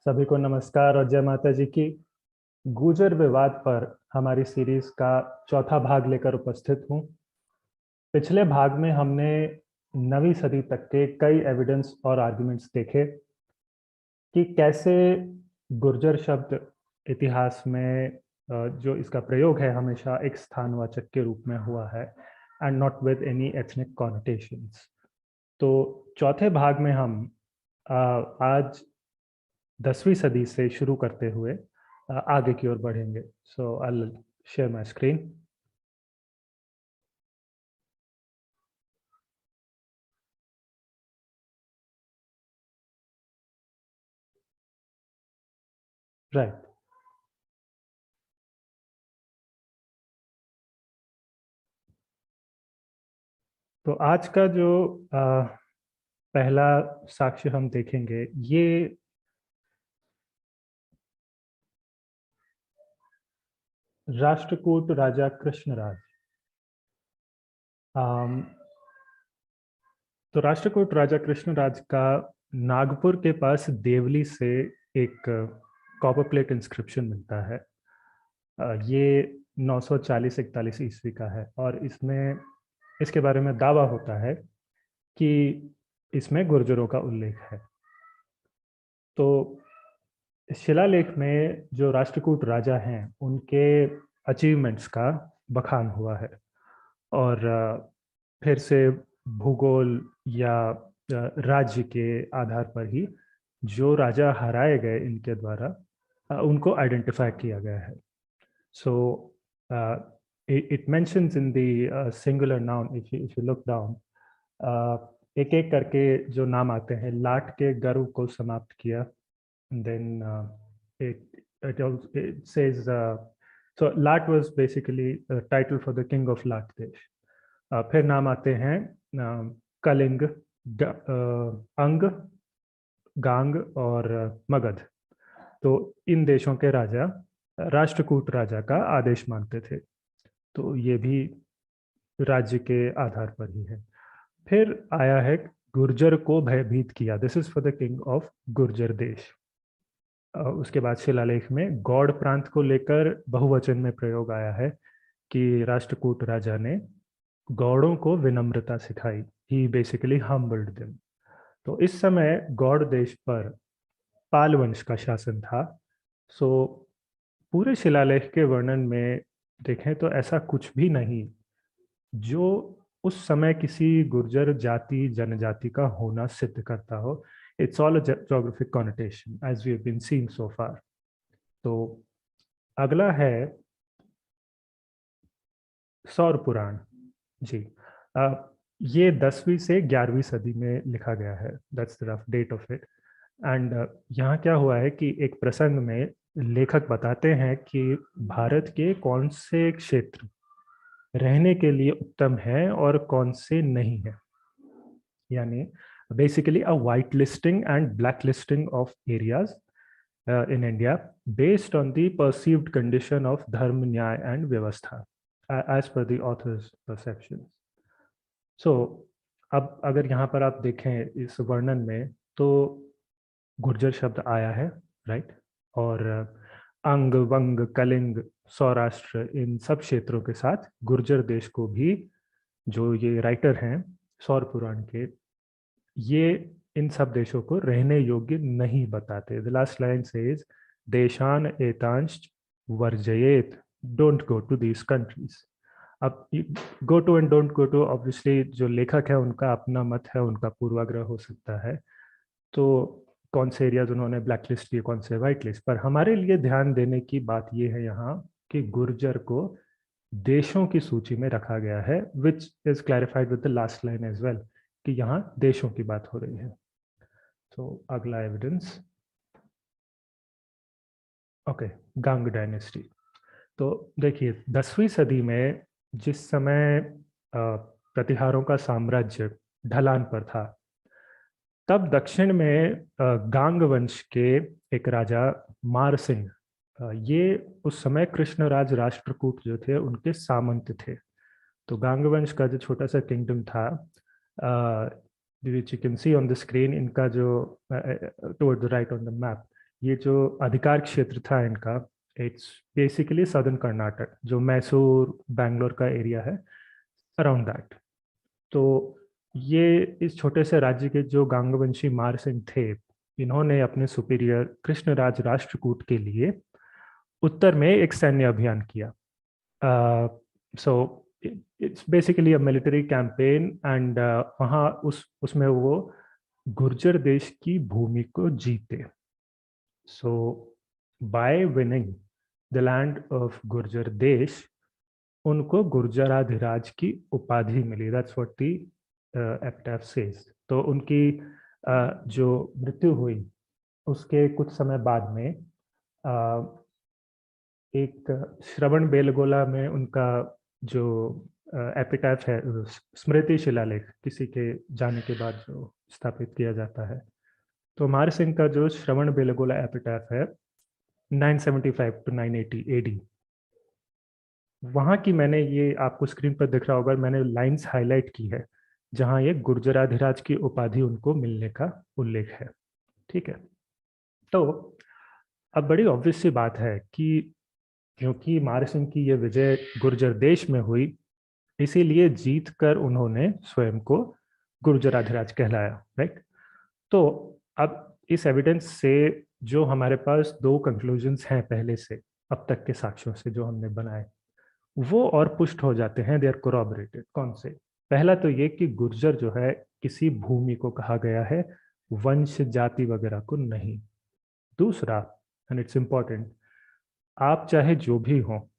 सभी को नमस्कार और जय माता जी की। गुर्जर विवाद पर हमारी सीरीज का चौथा भाग लेकर उपस्थित हूँ। पिछले भाग में हमने 9वीं सदी तक के कई एविडेंस और आर्गुमेंट्स देखे कि कैसे गुर्जर शब्द इतिहास में जो इसका प्रयोग है हमेशा एक स्थानवाचक के रूप में हुआ है and not with any ethnic connotations. तो चौथे भाग में हम आज 10वीं सदी से शुरू करते हुए आगे की ओर बढ़ेंगे। So I share my screen. Right. तो आज का जो पहला साक्ष्य हम देखेंगे, ये राष्ट्रकूट राजा कृष्णराज। अम, तो राष्ट्रकूट राजा कृष्णराज का नागपुर के पास देवली से एक कॉपर प्लेट इंस्क्रिप्शन मिलता है। ये 940-41 ईस्वी का है और इसमें इसके बारे में दावा होता है कि इसमें गुर्जरों का उल्लेख है। तो शिलालेख में जो राष्ट्रकूट राजा हैं उनके अचीवमेंट्स का बखान हुआ है और फिर से भूगोल या राज्य के आधार पर ही जो राजा हराए गए इनके द्वारा उनको आइडेंटिफाई किया गया है। सो it mentions in the singular noun, if you look down, एक एक करके जो नाम आते हैं, लाट के गर्व को समाप्त किया। then it says so Lat was basically a title for the king of Lat देश। फिर नाम आते हैं कलिंग, अंग, गांग और मगध। तो इन देशों के राजा राष्ट्रकूट राजा का आदेश मानते थे। तो ये भी राज्य के आधार पर ही है। फिर आया है गुर्जर को भयभीत किया, this is for the king of Gurjar देश। उसके बाद शिलालेख में गौड़ प्रांत को लेकर बहुवचन में प्रयोग आया है कि राष्ट्रकूट राजा ने गौड़ों को विनम्रता सिखाई, ही बेसिकली हम्बल्ड देम। तो इस समय गौड़ देश पर पाल वंश का शासन था। सो पूरे शिलालेख के वर्णन में देखें तो ऐसा कुछ भी नहीं जो उस समय किसी गुर्जर जाति जनजाति का होना सिद्ध करता हो। It's all a geographic connotation as we have been seeing so far. तो अगला है सौर पुराण जी। ये 10वीं से 11वीं सदी में लिखा गया है, that's the rough date of it. And यहाँ क्या हुआ है कि एक प्रसंग में लेखक बताते हैं कि भारत के कौन से क्षेत्र रहने के लिए उत्तम है और कौन से नहीं है, यानी basically a white listing and black listing of areas in India based on the perceived condition of dharma, nyaya and vyavastha as per the author's perceptions. So अब अगर यहाँ पर आप देखें इस वर्णन में तो गुर्जर शब्द आया है, राइट। और अंग, वंग, कलिंग, सौराष्ट्र, इन सब क्षेत्रों के साथ गुर्जर देश को भी जो ये राइटर हैं सौर पुराण के, ये इन सब देशों को रहने योग्य नहीं बताते। द लास्ट लाइन सेज देशान एतांश वर्जयेत, don't go to these countries. अब go to and don't go to, obviously जो लेखक है उनका अपना मत है, उनका पूर्वाग्रह हो सकता है। तो कौन से एरियाज उन्होंने ब्लैक लिस्ट किए, कौन से वाइट लिस्ट, पर हमारे लिए ध्यान देने की बात यह है यहाँ कि गुर्जर को देशों की सूची में रखा गया है, which is clarified with the last line as well, कि यहाँ देशों की बात हो रही है। तो अगला एविडेंस, ओके, गांग डायनेस्टी। तो देखिए 10वीं सदी में जिस समय प्रतिहारों का साम्राज्य ढलान पर था, तब दक्षिण में गांग वंश के एक राजा मार सिंह, ये उस समय कृष्णराज राष्ट्रकूट जो थे उनके सामंत थे। तो गांग वंश का जो छोटा सा किंगडम था, which you can see on the screen, इनका जो toward the right on the map, ये जो अधिकार क्षेत्र था इनका, इट्स बेसिकली सदर्न कर्नाटक, जो मैसूर बैंगलोर का एरिया है, अराउंड दैट। तो ये इस छोटे से राज्य के जो गांगवंशी मार सिंह थे, इन्होंने अपने सुपीरियर कृष्णराज राष्ट्रकूट के लिए उत्तर में एक सैन्य अभियान किया। So it's basically a military campaign, and वहाँ उसमें वो गुर्जर देश की भूमि को जीते। So by winning the land of Gurjar desh, उनको गुर्जराधिराज की उपाधि मिली। That's what the epitaph says. तो उनकी जो मृत्यु हुई उसके कुछ समय बाद में एक श्रवण बेलगोला में उनका जो एपिटाफ है, स्मृति शिलालेख, किसी के जाने के बाद जो स्थापित किया जाता है, तो मार सिंह का जो श्रवण बेलगोला एपिटाफ है 975 टू 980 एडी, वहाँ की मैंने, ये आपको स्क्रीन पर दिख रहा होगा, मैंने लाइंस हाईलाइट की है जहाँ ये गुर्जराधिराज की उपाधि उनको मिलने का उल्लेख है। ठीक है, तो अब बड़ी ऑब्वियस सी बात है कि क्योंकि मार सिंह की ये विजय गुर्जर देश में हुई, इसीलिए जीत कर उन्होंने स्वयं को गुर्जराधिराज कहलाया, राइट। तो अब इस एविडेंस से जो हमारे पास दो कंक्लूजन्स हैं पहले से, अब तक के साक्ष्यों से जो हमने बनाए, वो और पुष्ट हो जाते हैं, दे आर कोरॉबरेटेड। कौन से? पहला तो ये कि गुर्जर जो है किसी भूमि को कहा गया है, वंश जाति वगैरह को नहीं। दूसरा, एंड इट्स इंपॉर्टेंट, आप चाहे जो भी हो,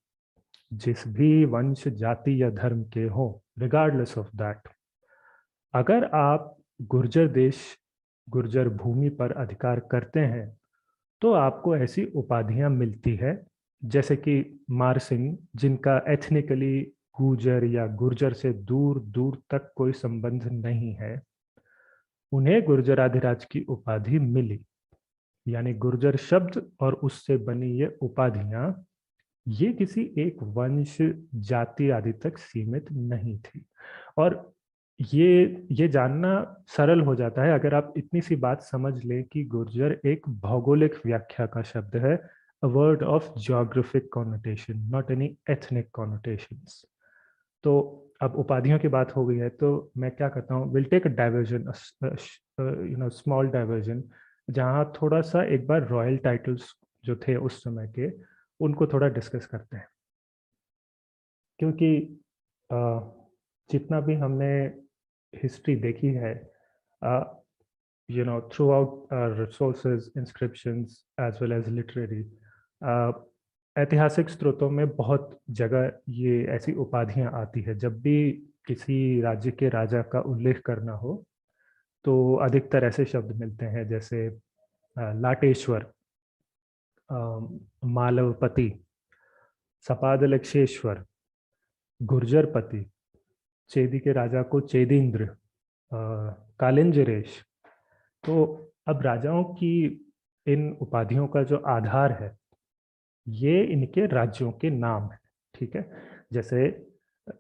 जिस भी वंश जाति या धर्म के हो, रिगार्डलेस ऑफ दैट, अगर आप गुर्जर देश, गुर्जर भूमि पर अधिकार करते हैं, तो आपको ऐसी उपाधियां मिलती है, जैसे कि मार सिंह, जिनका एथनिकली गुर्जर या गुर्जर से दूर दूर तक कोई संबंध नहीं है, उन्हें गुर्जराधिराज की उपाधि मिली। यानी गुर्जर शब्द और उससे बनी ये उपाधियां, ये किसी एक वंश जाति आदि तक सीमित नहीं थी। और ये जानना सरल हो जाता है अगर आप इतनी सी बात समझ लें कि गुर्जर एक भौगोलिक व्याख्या का शब्द है, a word of geographic connotation, not any ethnic connotations. तो अब उपाधियों की बात हो गई है, तो मैं क्या करता हूँ, will take a diversion, small diversion, जहाँ थोड़ा सा एक बार रॉयल टाइटल्स जो थे उस समय के, उनको थोड़ा डिस्कस करते हैं। क्योंकि जितना भी हमने हिस्ट्री देखी है, throughout resources, inscriptions as well as literary, ऐतिहासिक स्रोतों में बहुत जगह ये ऐसी उपाधियां आती है। जब भी किसी राज्य के राजा का उल्लेख करना हो, तो अधिकतर ऐसे शब्द मिलते हैं जैसे लाटेश्वर, मालवपति, सपादलक्षेश्वर, गुर्जरपति, चेदी के राजा को चेदींद्र, कालिंजरेश। तो अब राजाओं की इन उपाधियों का जो आधार है, ये इनके राज्यों के नाम है। ठीक है, जैसे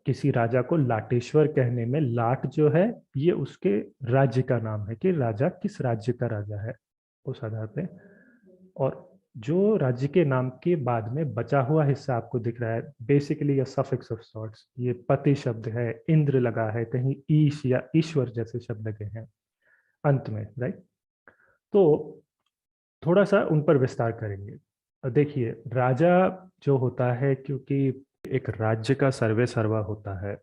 किसी राजा को लाटेश्वर कहने में, लाट जो है ये उसके राज्य का नाम है कि राजा किस राज्य का राजा है, उस आधार पे। और जो राज्य के नाम के बाद में बचा हुआ हिस्सा आपको दिख रहा है, बेसिकली ये सफिक्स ऑफ सॉर्ट्स, ये पति शब्द है, इंद्र लगा है, कहीं ईश या ईश्वर जैसे शब्द लगे हैं अंत में, राइट। तो थोड़ा सा उन पर विस्तार करेंगे। देखिए, राजा जो होता है, क्योंकि एक राज्य का सर्वे सर्वा होता है,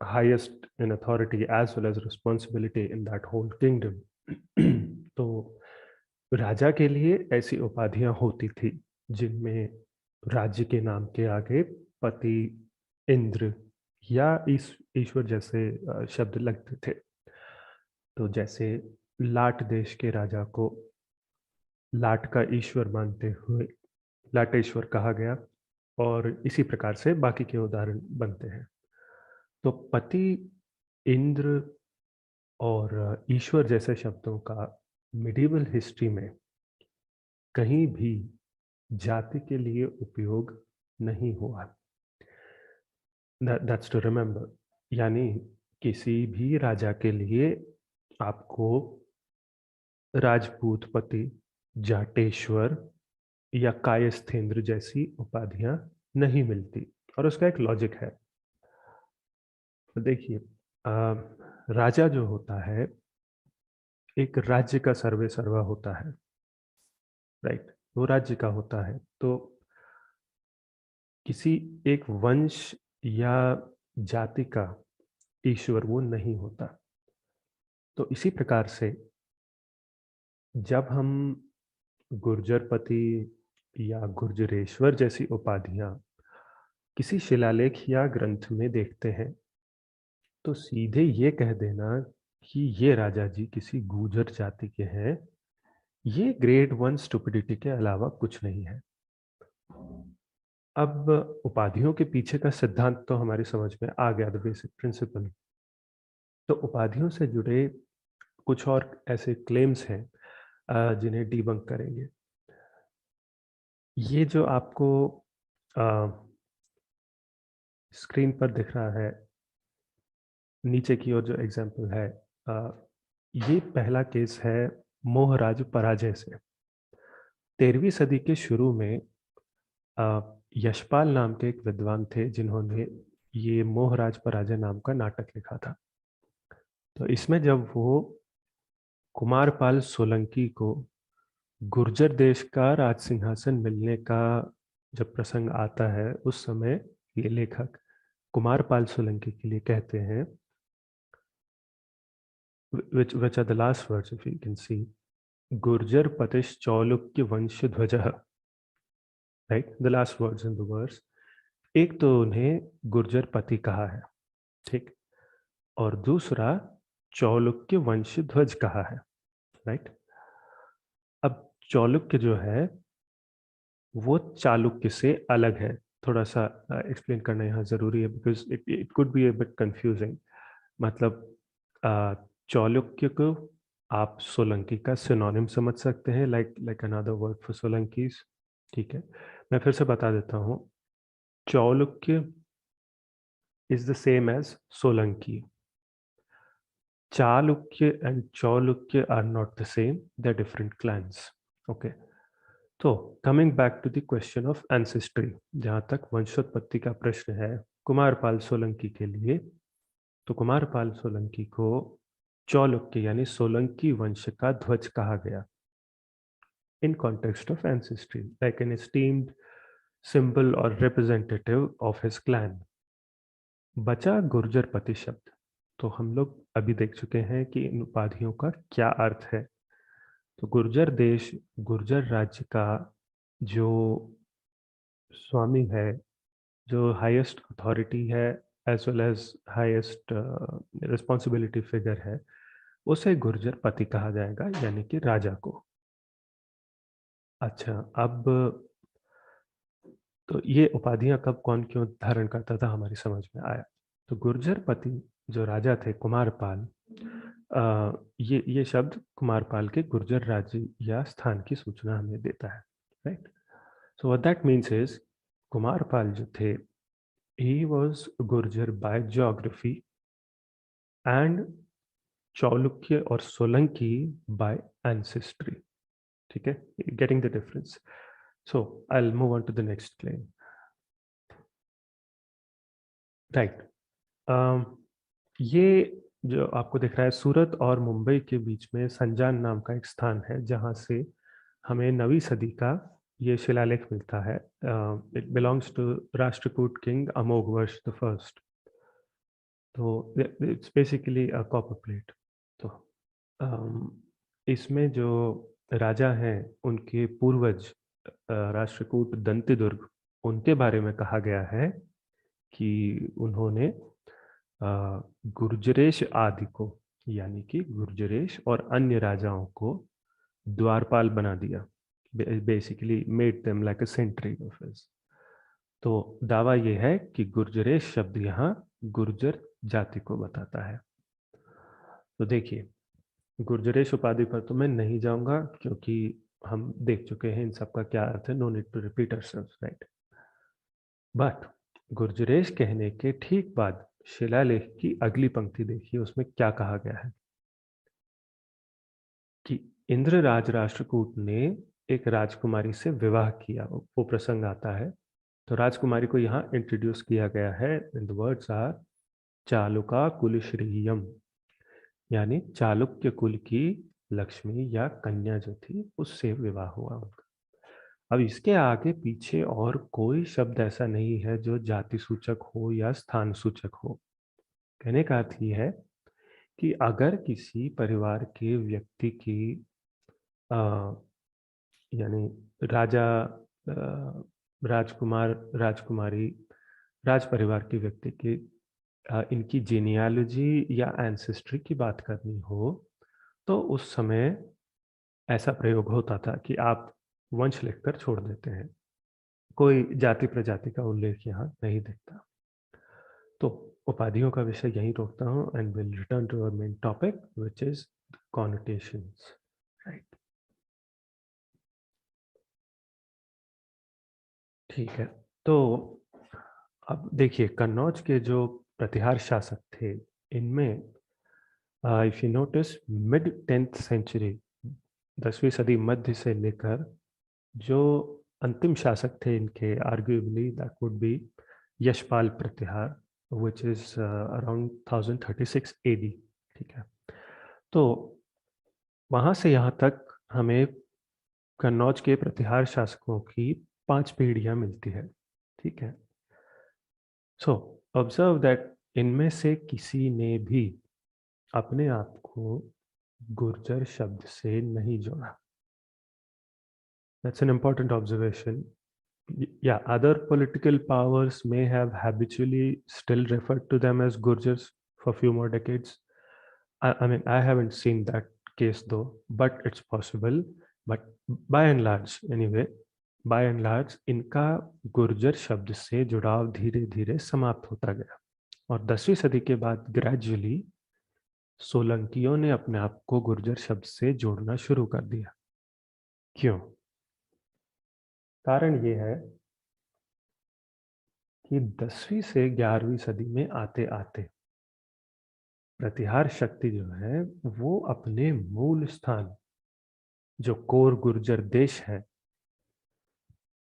highest in authority as well as responsibility in that whole kingdom. तो राजा के लिए ऐसी उपाधियां होती थी जिनमें राज्य के नाम के आगे पति, इंद्र या ईश्वर जैसे शब्द लगते थे। तो जैसे लाट देश के राजा को लाट का ईश्वर मानते हुए लाटेश्वर कहा गया, और इसी प्रकार से बाकी के उदाहरण बनते हैं। तो पति, इंद्र और ईश्वर जैसे शब्दों का मिडिवल हिस्ट्री में कहीं भी जाति के लिए उपयोग नहीं हुआ। That's to remember. यानी किसी भी राजा के लिए आपको राजपूत पति जाटेश्वर या कायस्थेंद्र जैसी उपाधियां नहीं मिलती, और उसका एक लॉजिक है। तो देखिए, राजा जो होता है एक राज्य का सर्वे सर्वा होता है, राइट, वो राज्य का होता है। तो किसी एक वंश या जाति का ईश्वर वो नहीं होता। तो इसी प्रकार से जब हम गुर्जरपति या गुर्जरेश्वर जैसी उपाधियां किसी शिलालेख या ग्रंथ में देखते हैं, तो सीधे ये कह देना कि ये राजा जी किसी गुर्जर जाति के हैं, ये ग्रेड 1 स्टुपिडिटी के अलावा कुछ नहीं है। अब उपाधियों के पीछे का सिद्धांत तो हमारी समझ में आ गया, द बेसिक प्रिंसिपल। तो उपाधियों से जुड़े कुछ और ऐसे क्लेम्स हैं जिन्हें डीबंक करेंगे। ये जो आपको स्क्रीन पर दिख रहा है नीचे की ओर जो एग्जाम्पल है, ये पहला केस है मोहराज पराजय से। 13वीं सदी के शुरू में यशपाल नाम के एक विद्वान थे जिन्होंने ये मोहराज पराजय नाम का नाटक लिखा था। तो इसमें जब वो कुमारपाल सोलंकी को गुर्जर देश का राज सिंहासन मिलने का जब प्रसंग आता है, उस समय ये लेखक कुमारपाल सोलंकी के लिए कहते हैं, which are the last words if you can see, Gurjar पतिश चौलुक्य वंश ध्वजः, right, the last words in the verse. एक तो उन्हें गुर्जर पति कहा है, ठीक, और दूसरा चौलुक्य वंश ध्वज कहा है, राइट। अब चालुक्य जो है वो चालुक्य से अलग है। थोड़ा सा एक्सप्लेन करना यहाँ जरूरी है because it could be a bit confusing. मतलब चालुक्य को आप सोलंकी का सिनोनिम समझ सकते हैं, like another word for Solankis, ठीक है। मैं फिर से बता देता हूँ, Chalukya is the same as Solanki. Chalukya and Chalukya are not the same, they're different clans. Okay. तो coming back to the question of ancestry, जहाँ तक वंशोत्पत्ति का प्रश्न है कुमारपाल सोलंकी के लिए, तो कुमारपाल सोलंकी को चालुक्य यानी सोलंकी वंश का ध्वज कहा गया in context of ancestry, like an esteemed symbol और रिप्रेजेंटेटिव ऑफ हिज क्लैन। बचा गुर्जर पति शब्द। तो हम लोग अभी देख चुके हैं कि इन उपाधियों का क्या अर्थ है। तो गुर्जर देश, गुर्जर राज्य का जो स्वामी है, जो हाईएस्ट अथॉरिटी है as well as highest responsibility figure है, उसे गुर्जर पति कहा जाएगा, यानी कि राजा को। अच्छा, अब तो ये उपाधियां कब कौन क्यों धारण करता था हमारी समझ में आया। तो गुर्जर पति जो राजा थे कुमारपाल, ये शब्द कुमारपाल के गुर्जर राज्य या स्थान की सूचना हमें देता है, right. So what that means is, Kumarpal जो थे, he was Gurjar by geography and Chalukya or Solanki by ancestry. ठीक है, getting the difference. So I'll move on to the next claim. Right. ये जो आपको दिख रहा है, सूरत और मुंबई के बीच में संजान नाम का एक स्थान है जहाँ से हमें 9वीं सदी का ये शिलालेख मिलता है। It belongs to Rashtrakuta king Amoghavarsha the first. तो it's basically a copper plate. तो इसमें जो राजा हैं उनके पूर्वज राष्ट्रकूट दंतिदुर्ग, उनके बारे में कहा गया है कि उन्होंने गुर्जरेश आदि को, यानी कि गुर्जरेश और अन्य राजाओं को द्वारपाल बना दिया, basically made them like a sentry of his. तो दावा यह है कि गुर्जरेश शब्द यहाँ गुर्जर जाति को बताता है। तो देखिए, गुर्जरेश उपाधि पर तो मैं नहीं जाऊंगा क्योंकि हम देख चुके हैं इन सब का क्या अर्थ है, no need to repeat ourselves, right. But Gurjaresh कहने के ठीक बाद शिलालेख की अगली पंक्ति देखिए, उसमें क्या कहा गया है कि इंद्रराज राष्ट्रकूट ने एक राजकुमारी से विवाह किया, वो प्रसंग आता है। तो राजकुमारी को यहाँ इंट्रोड्यूस किया गया है, in the words are Chalukya कुल श्रीयम, यानी चालुक्य कुल की लक्ष्मी या कन्या जो थी उससे विवाह हुआ उनका। अब इसके आगे पीछे और कोई शब्द ऐसा नहीं है जो जाति सूचक हो या स्थान सूचक हो। कहने का अर्थ ये है कि अगर किसी परिवार के व्यक्ति की अ, यानी राजा, राजकुमार, राजकुमारी, राज परिवार के व्यक्ति की इनकी जीनियालॉजी या एंसेस्ट्री की बात करनी हो, तो उस समय ऐसा प्रयोग होता था कि आप वंश लिखकर छोड़ देते हैं। कोई जाति प्रजाति का उल्लेख यहाँ नहीं दिखता। तो उपाधियों का विषय यहीं रोकता हूँ and will return to our main topic which is connotations, right. ठीक है, तो अब देखिए कन्नौज के जो प्रतिहार शासक थे, इनमें if you notice mid 10th century, 10वीं सदी मध्य से लेकर जो अंतिम शासक थे इनके, arguably that would be Yashpal Pratihara which is around 1036 AD. ठीक है, तो वहां से यहाँ तक हमें कन्नौज के प्रतिहार शासकों की 5 पीढ़ियां मिलती है। ठीक है, सो ऑब्जर्व दैट इनमें से किसी ने भी अपने आप को गुर्जर शब्द से नहीं जोड़ा। That's an important observation. Yeah, other political powers may have habitually still referred to them as Gurjars for a few more decades. I mean, I haven't seen that case though, but it's possible. But by and large, anyway, by and large, इनका गुर्जर शब्द से जुड़ाव धीरे धीरे समाप्त होता गया और 10वीं सदी के बाद ग्रेजुअली सोलंकियों ने अपने आप को गुर्जर शब्द से जोड़ना शुरू कर दिया। क्यों? कारण ये है कि 10वीं से 11वीं सदी में आते आते प्रतिहार शक्ति जो है वो अपने मूल स्थान, जो कोर गुर्जर देश है,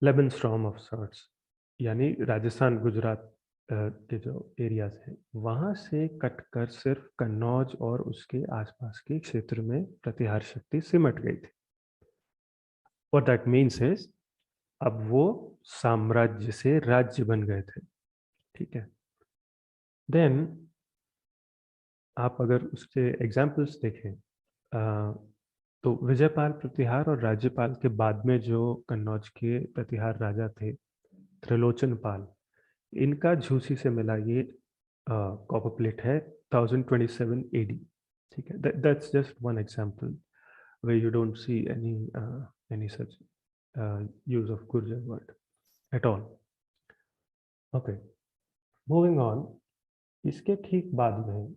लेबनस्ट्रॉम ऑफ सॉर्ट्स, यानी राजस्थान गुजरात के जो एरियाज हैं, वहां से कटकर सिर्फ कन्नौज और उसके आसपास के क्षेत्र में प्रतिहार शक्ति सिमट गई थी। और दैट मीन्स इज अब वो साम्राज्य से राज्य बन गए थे। ठीक है, देन आप अगर उसके एग्जाम्पल्स देखें, तो विजयपाल प्रतिहार और राज्यपाल के बाद में जो कन्नौज के प्रतिहार राजा थे, त्रिलोचन पाल, इनका झूसी से मिला ये कॉपर प्लेट है 1027 एडी। ठीक है, that's just one example where you don't see any such use of Gurjar word at all. Okay, moving on, इसके ठीक बाद में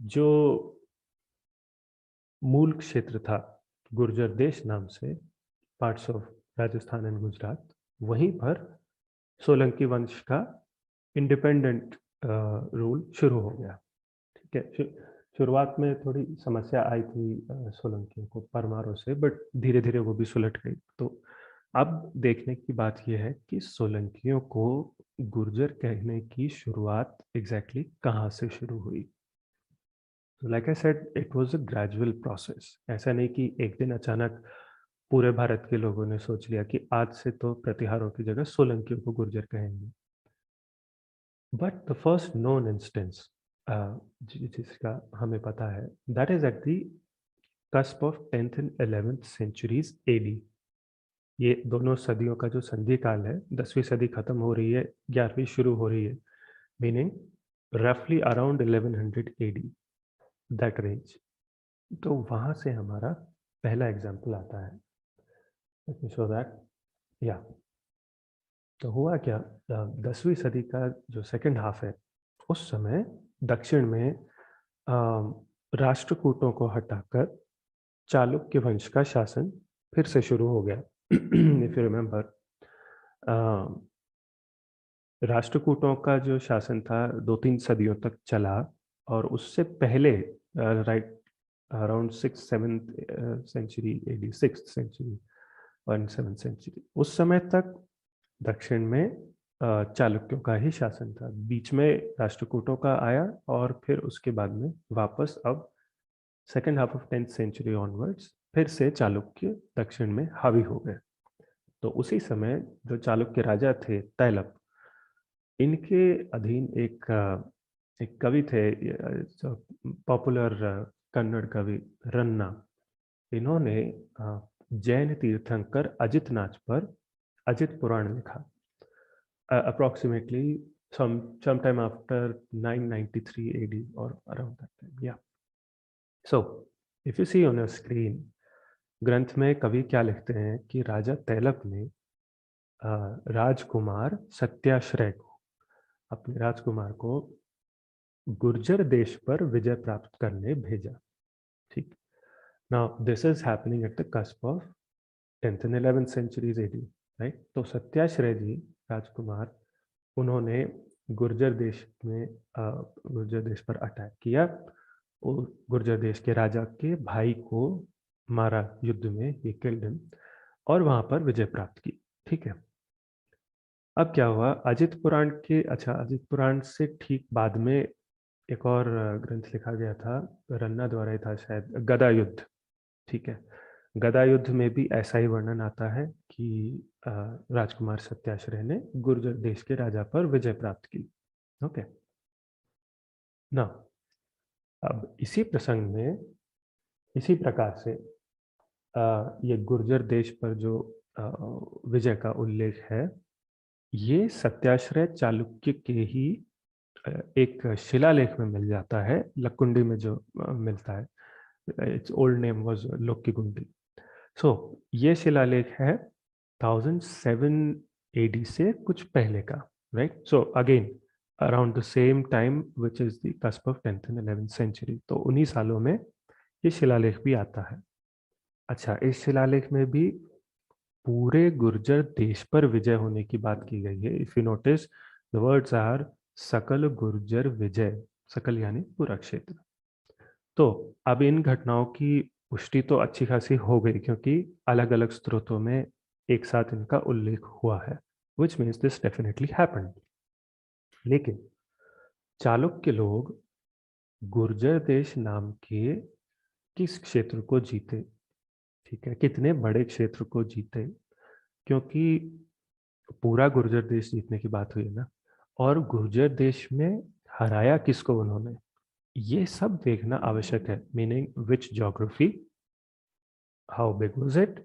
जो मूल क्षेत्र था गुर्जर देश नाम से, parts of Rajasthan and Gujarat, वहीं पर सोलंकी वंश का इंडिपेंडेंट रूल शुरू हो गया। ठीक है, शुरुआत में थोड़ी समस्या आई थी सोलंकियों को परमारों से, बट धीरे धीरे वो भी सुलट गई। तो अब देखने की बात यह है कि सोलंकियों को गुर्जर कहने की शुरुआत एग्जैक्टली कहाँ से शुरू हुई। Like I said, it was a gradual process. ऐसा नहीं कि एक दिन अचानक पूरे भारत के लोगों ने सोच लिया कि आज से तो प्रतिहारों की जगह सोलंकियों को गुर्जर कहेंगे। But the first known instance जिसका हमें पता है, that is at the cusp of 10th and 11th centuries AD. ये दोनों सदियों का जो संधि काल है, 10वीं सदी खत्म हो रही है, 11वीं शुरू हो रही है, मीनिंग रफली अराउंड 1100 एडी, दैट रेंज। तो वहां से हमारा पहला एग्जाम्पल आता है। Let me show that. या तो हुआ क्या, 10वीं सदी का जो सेकंड हाफ है, उस समय दक्षिण में राष्ट्रकूटों को हटाकर चालुक्य वंश का शासन फिर से शुरू हो गया। इफ यू रिमेम्बर, राष्ट्रकूटों का जो शासन था 2-3 सदियों तक चला, और उससे पहले right around 6th-7th century AD, 6th century और 7th सेंचुरी। उस समय तक दक्षिण में चालुक्यों का ही शासन था। बीच में राष्ट्रकूटों का आया और फिर उसके बाद में वापस अब second half of 10th century onwards फिर से चालुक्य दक्षिण में हावी हो गए। तो उसी समय जो चालुक्य राजा थे तैलप, इनके अधीन एक कवि थे, पॉपुलर कन्नड़ कवि रन्ना। इन्होंने जैन तीर्थंकर अजित नाथ पर अजित पुराण लिखा, approximately sometime after 993 AD or around that time. Yeah. So if you see on your screen, ग्रंथ में कवि क्या लिखते हैं कि राजा तैलप ने राजकुमार सत्याश्रय को, अपने राजकुमार को गुर्जर देश पर विजय प्राप्त करने भेजा। ठीक। Now this is happening at the cusp of 10th and 11th centuries AD, right? तो सत्याश्रय जी राजकुमार, उन्होंने गुर्जर देश पर अटैक किया और गुर्जर देश के राजा के भाई को मारा युद्ध में, ये किल्ड हिम, और वहां पर विजय प्राप्त की। ठीक है। अब क्या हुआ, अजित पुराण से ठीक बाद में एक और ग्रंथ लिखा गया था, रन्ना द्वारा ही था शायद, गदा युद्ध। ठीक है। गदा युद्ध में भी ऐसा ही वर्णन आता है कि राजकुमार सत्याश्रय ने गुर्जर देश के राजा पर विजय प्राप्त की। ओके ना, अब इसी प्रसंग में इसी प्रकार से ये गुर्जर देश पर जो विजय का उल्लेख है, ये सत्याश्रय चालुक्य के ही एक शिलालेख में मिल जाता है, लकुंडी में जो मिलता है। It's old name was Lokkigundi. So ये शिलालेख है 1007 AD से कुछ पहले का, right? So again around the same time which is the cusp of 10th and 11th century. तो उन्हीं सालों में ये शिलालेख भी आता है। अच्छा, इस शिलालेख में भी पूरे गुर्जर देश पर विजय होने की बात की गई है। If you notice the words are सकल गुर्जर विजय, सकल यानी पूरा क्षेत्र। तो अब इन घटनाओं की पुष्टि तो अच्छी खासी हो गई, क्योंकि अलग अलग स्रोतों में एक साथ इनका उल्लेख हुआ है, which means this definitely happened। लेकिन चालुक्य लोग गुर्जर देश नाम के किस क्षेत्र को जीते? ठीक है, कितने बड़े क्षेत्र को जीते? क्योंकि पूरा गुर्जर देश जीतने की बात हुई है ना, और गुर्जर देश में हराया किसको उन्होंने, ये सब देखना आवश्यक है। Meaning which geography, how big was it,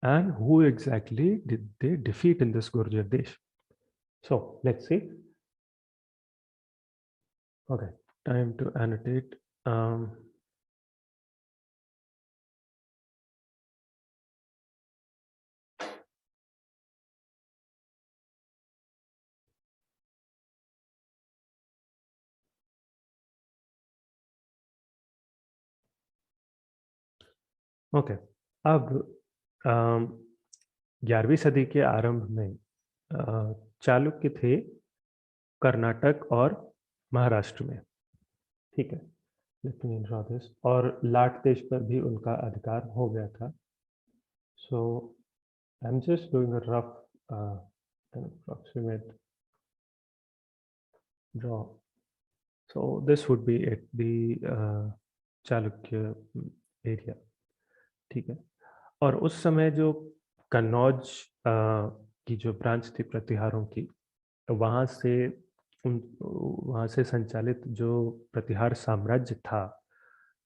and who exactly did they defeat in this Gurjar Desh. So let's see. Okay, time to annotate. Okay, अब 11वीं सदी के आरंभ में चालुक्य थे कर्नाटक और महाराष्ट्र में। ठीक है, लेट मी ड्रॉ दिस। और लाट देश पर भी उनका अधिकार हो गया था। So I am just doing a rough approximate draw. So this would be at the Chalukya area. ठीक है। और उस समय जो कन्नौज की जो ब्रांच थी प्रतिहारों की, वहाँ से संचालित जो प्रतिहार साम्राज्य था,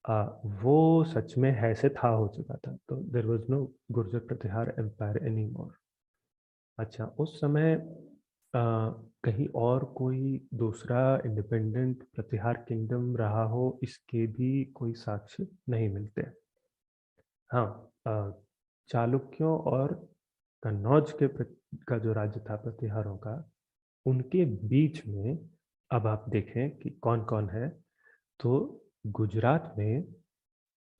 वो सच में है से था हो चुका था। तो there was no Gurjar Pratihara empire anymore. अच्छा, उस समय कहीं और कोई दूसरा इंडिपेंडेंट प्रतिहार किंगडम रहा हो, इसके भी कोई साक्ष्य नहीं मिलते। हाँ, चालुक्यों और कन्नौज का जो राज्य था प्रतिहारों का, उनके बीच में अब आप देखें कि कौन कौन है। तो गुजरात में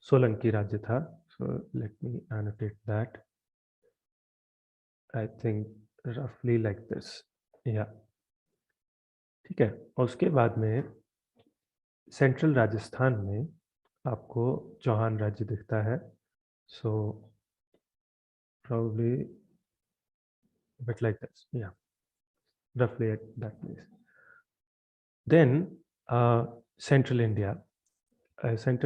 सोलंकी राज्य था। So let me annotate that. I think रफली लाइक दिस, या ठीक है। और उसके बाद में सेंट्रल राजस्थान में आपको चौहान राज्य दिखता है, सो probably a bit like this, yeah, roughly at that place. Then central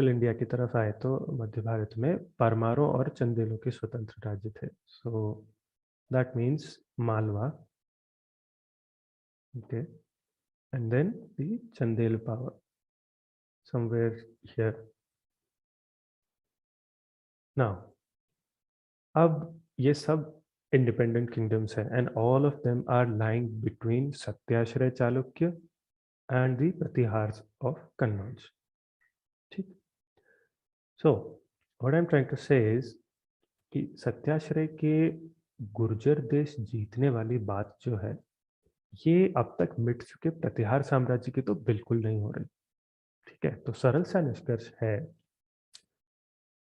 India की तरफ आए तो मध्य भारत में परमारों और चंदेलों के स्वतंत्र राज्य थे, so that means Malwa, okay, and then the Chandel power somewhere here. Now, अब ये सब independent kingdoms हैं and all of them are lying between Satyashraya Chalukya and the Pratihars of Kannauj. ठीक. So, what I'm trying to say is कि सत्याश्रय के गुर्जर देश जीतने वाली बात जो है, ये अब तक मिट चुके प्रतिहार साम्राज्य की तो बिल्कुल नहीं हो रही. ठीक है, तो सरल सा निष्कर्ष है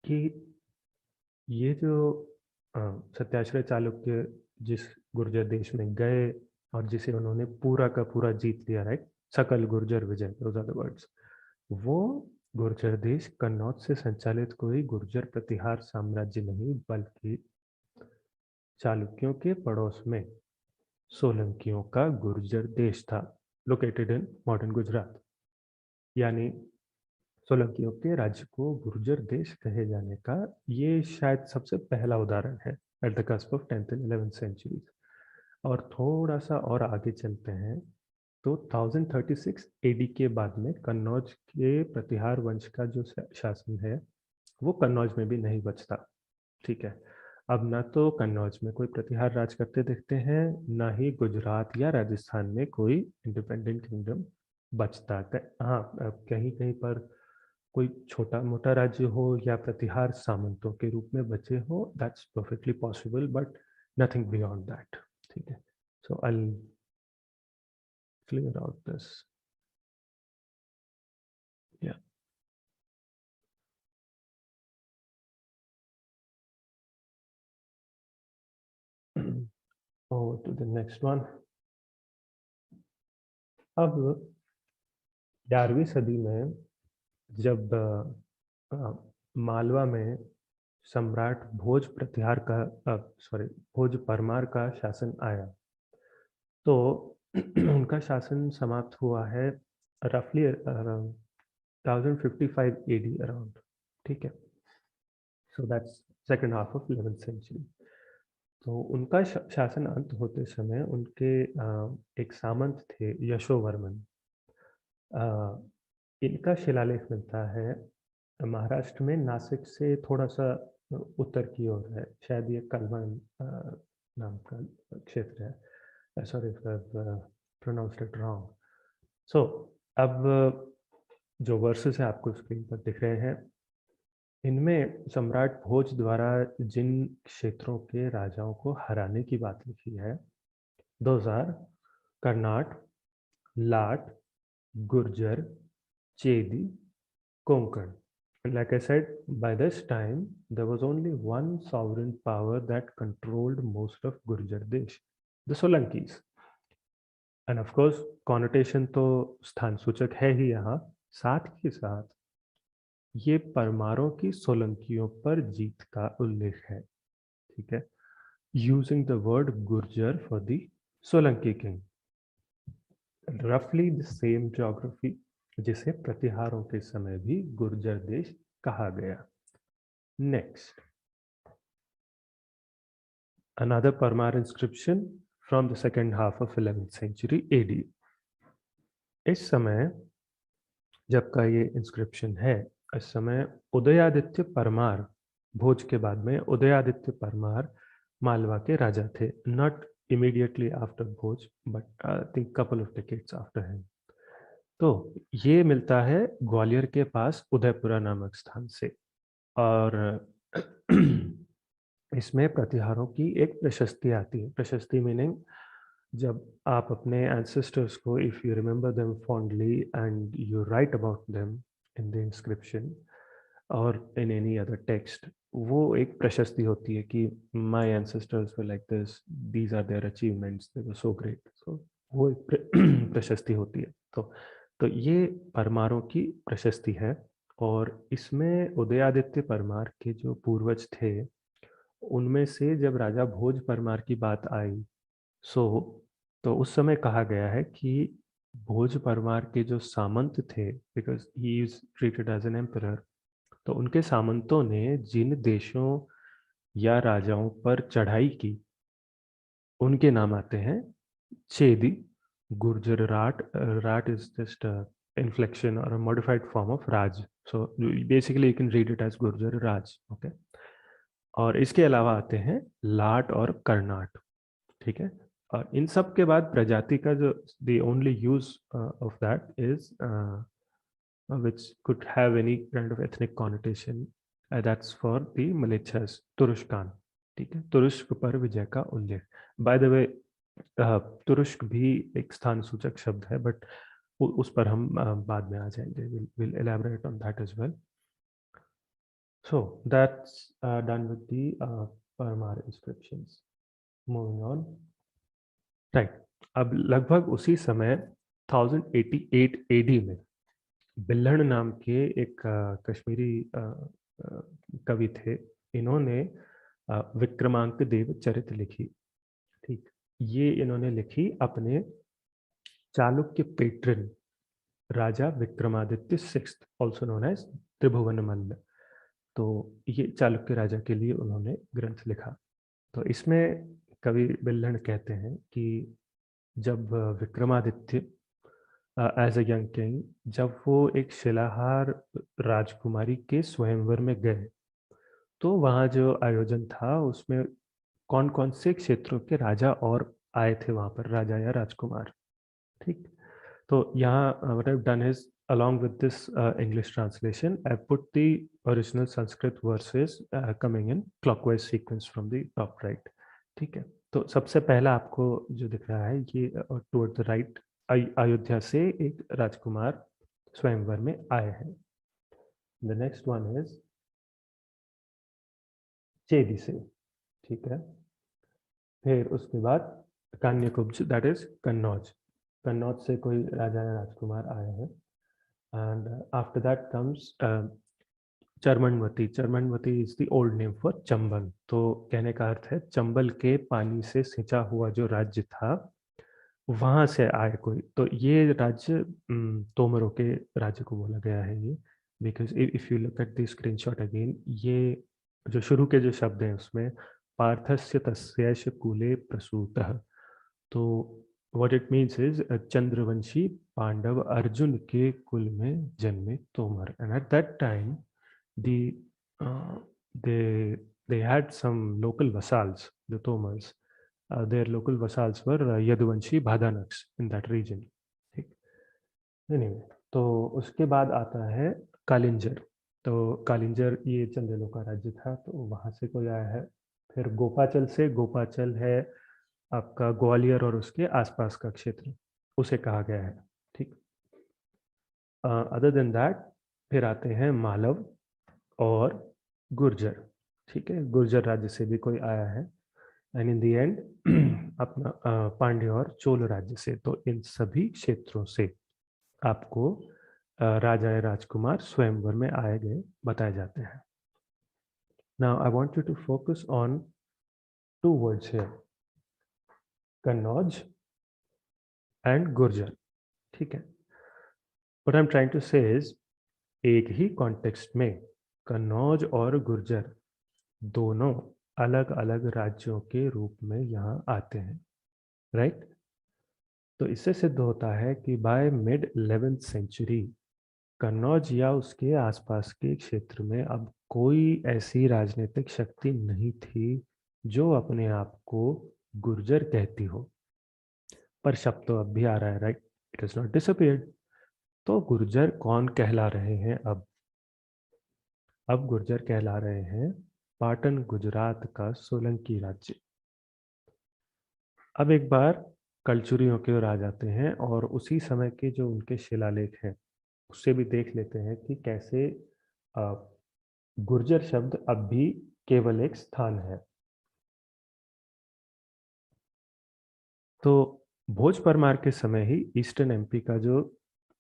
कि ये जो सत्याश्रय चालुक्य जिस गुर्जर देश में गए और जिसे उन्होंने पूरा का पूरा जीत लिया, राइट, सकल गुर्जर विजय, दोज आर द वर्ड्स, वो गुर्जर देश कन्नौज से संचालित कोई गुर्जर प्रतिहार साम्राज्य नहीं, बल्कि चालुक्यों के पड़ोस में सोलंकियों का गुर्जर देश था, लोकेटेड इन मॉडर्न गुजरात. यानी सोलंकियों के राज्य को गुर्जर देश कहे जाने का ये शायद सबसे पहला उदाहरण है eight the cusp of 10th and 11th centuries. और थोड़ा सा और आगे चलते हैं तो 1036 AD के बाद में कन्नौज के प्रतिहार वंश का जो शासन है वो कन्नौज में भी नहीं बचता. ठीक है, अब ना तो कन्नौज में कोई प्रतिहार राज करते दिखते हैं, ना ही गुजरात या राजस्थान में कोई इंडिपेंडेंट किंगडम बचता. हाँ, कहीं कहीं पर कोई छोटा मोटा राज्य हो या प्रतिहार सामंतों के रूप में बचे हो, that's perfectly possible, but nothing beyond that. ठीक है, so I will clear out this. या over to the next one. अब 11वीं सदी में जब मालवा में सम्राट भोज प्रतिहार का भोज परमार का शासन आया, तो उनका शासन समाप्त हुआ है रफली 1055 AD अराउंड. ठीक है, so that's second half of 11th century. तो उनका शासन अंत होते समय उनके एक सामंत थे यशोवर्मन. इनका शिलालेख मिलता है महाराष्ट्र में नासिक से थोड़ा सा उत्तर की ओर है, शायद ये कलवन नाम का क्षेत्र है. Sorry if I pronounced it wrong. So अब जो वर्सेस है आपको स्क्रीन पर दिख रहे हैं, इनमें सम्राट भोज द्वारा जिन क्षेत्रों के राजाओं को हराने की बात लिखी है, those are Karnat, Lat, Gurjar, Chedi, Konkan. And like I said, by this time there was only one sovereign power that controlled most of Gurjar Desh, the Solankis. And of course connotation तो स्थान सूचक है ही यहाँ, साथ ही साथ ये परमारों की सोलंकियों पर जीत का उल्लेख है. ठीक है, using the word Gurjar for the Solanki king, रफली द सेम ज्योग्राफी जिसे प्रतिहारों के समय भी गुर्जर देश कहा गया. Next, another Parmar inscription from the second half of 11th century AD. इस समय जब का ये इंस्क्रिप्शन है, इस समय उदयादित्य परमार, भोज के बाद में उदयादित्य परमार मालवा के राजा थे. Not immediately after Bhoj, but I think couple of decades after him. तो ये मिलता है ग्वालियर के पास उदयपुरा नामक स्थान से. और इसमें प्रतिहारों की एक प्रशस्ति आती है. प्रशस्ति मीनिंग जब आप अपने एंसेस्टर्स को, if you remember them fondly and you right about them in the inscription और इन एनी अदर टेक्स्ट, वो एक प्रशस्ति होती है कि my ancestors were like this, these are their achievements, they were so great. So वो एक प्रशस्ति होती है. तो तो ये परमारों की प्रशस्ति है और इसमें उदयादित्य परमार के जो पूर्वज थे, उनमें से जब राजा भोज परमार की बात आई, सो तो उस समय कहा गया है कि भोज परमार के जो सामंत थे, because he is treated as an emperor, तो उनके सामंतों ने जिन देशों या राजाओं पर चढ़ाई की, उनके नाम आते हैं Chedi, Gurjar Rat. Rat is just a inflection or a modified form of Raj. So basically you can read it as Gurjar Raj. Okay. और इसके अलावा आते हैं लाट और कर्नाट. ठीक है. और इन सब के बाद प्रजाति का जो the only use of that is which could have any kind of ethnic connotation, that's for the Malechas, तुरुष्कान. ठीक है. तुरुष्क पर विजय का उल्लेख. बाय द वे तुरुष्क भी एक स्थान सूचक शब्द है, बट उस पर हम बाद में आ जाएंगे. we'll elaborate on that as well. So that's done with the Parmar inscriptions. Moving on. Right. अब लगभग उसी समय 1088 AD में बिल्हण नाम के एक कश्मीरी कवि थे. इन्होंने विक्रमांक देव चरित लिखी. ठीक. ये इन्होंने लिखी अपने चालुक्य पेट्रन राजा Vikramaditya sixth, also known as Tribhuvan Malla. तो ये चालुक्य राजा के लिए उन्होंने ग्रंथ लिखा. तो इसमें कवि बिल्हण कहते हैं कि जब Vikramaditya as a young king, जब वो एक शिलाहार राजकुमारी के स्वयंवर में गए, तो वहाँ जो आयोजन था उसमें कौन कौन से क्षेत्रों के राजा और आए थे वहाँ पर, राजा या राजकुमार. ठीक. तो यहाँ what I've done is, along with this English translation, I've put the original Sanskrit verses coming in clockwise sequence from the top right. ठीक है. तो सबसे पहला आपको जो दिख रहा है ये टुवर्ड द राइट, अयोध्या से एक राजकुमार स्वयंवर में आए हैं. The next one is Chedi से. ठीक है. फिर उसके बाद कान्यकुब्ज, दैट इज कन्नौज. कन्नौज से कोई राजा या राजकुमार आए हैं. And after that comes Charmanvati. Charmanvati is the old name for Chambal. तो कहने का अर्थ है चंबल के पानी से सिंचा हुआ जो राज्य था, वहां से आए कोई. तो ये राज्य तोमरों के राज्य को बोला गया है ये, because if you look at the screenshot again, ये जो शुरू के जो शब्द हैं उसमें पार्थस्य तस्यैष कुले प्रसूतः, तो what it means is Chandravanshi Pandava Arjun के कुल में जन्मे Tomar. And at that time they had some local vassals, the Tomars. Their local vassals were Yaduvanshi Bhadanaks in that region. ठीक. Anyway, तो उसके बाद आता है कालिंजर. तो कालिंजर ये चंदेलों का राज्य था, तो वहां से कोई आया है. फिर गोपाचल से, गोपाचल है आपका ग्वालियर और उसके आसपास का क्षेत्र, उसे कहा गया है. ठीक. अदर देन दैट फिर आते हैं मालव और गुर्जर. ठीक है. गुर्जर राज्य से भी कोई आया है. एंड इन द एंड अपना पांड्य और चोल राज्य से. तो इन सभी क्षेत्रों से आपको राजा या राजकुमार स्वयंवर में आए गए बताए जाते हैं. Now I want you to focus on two words here, Kannauj and Gurjar. ठीक है. What I am trying to say is, एक ही कॉन्टेक्स्ट में कन्नौज और गुर्जर दोनों अलग अलग राज्यों के रूप में यहाँ आते हैं. राइट. तो इससे सिद्ध होता है कि by mid 11th century Kannauj या उसके आसपास के क्षेत्र में अब कोई ऐसी राजनीतिक शक्ति नहीं थी जो अपने आप को गुर्जर कहती हो. पर शब्द तो अब भी आ रहा है. Right. It is not disappeared. तो गुर्जर कौन कहला रहे हैं अब? अब गुर्जर कहला रहे हैं पाटन गुजरात का सोलंकी राज्य. अब एक बार कलचुरियों की ओर आ जाते हैं और उसी समय के जो उनके शिलालेख हैं उससे भी देख लेते हैं कि कैसे गुर्जर शब्द अब भी केवल एक स्थान है. तो भोज परमार के समय ही ईस्टर्न एमपी का जो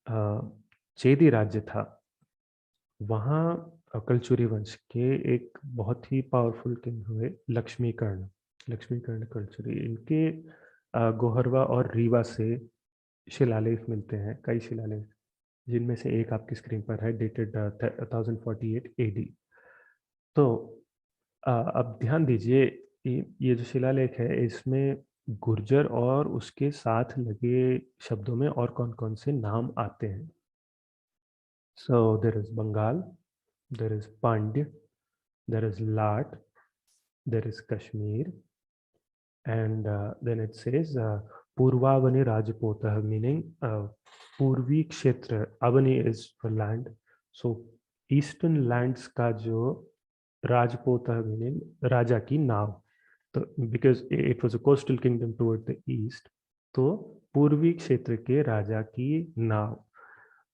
चेदी राज्य था, वहाँ कलचुरी वंश के एक बहुत ही पावरफुल किंग हुए लक्ष्मीकर्ण। लक्ष्मीकर्ण कलचुरी, इनके गोहरवा और रीवा से शिलालेख मिलते हैं, कई शिलालेख, जिनमें से एक आपकी स्क्रीन पर है, डेटेड 1048 AD। तो अब ध्यान दीजिए, ये जो शिलालेख है इसमें गुर्जर और उसके साथ लगे शब्दों में और कौन-कौन से नाम आते हैं। So there is Bengal, there is Pandya, there is Lat, there is Kashmir, and then it says Purvavani Rajputah, meaning पूर्वी क्षेत्र. Avani is for land, so eastern lands का जो Rajputah meaning राजा की नाव, तो because it was a coastal kingdom toward the east, तो पूर्वी क्षेत्र के राजा की नाव.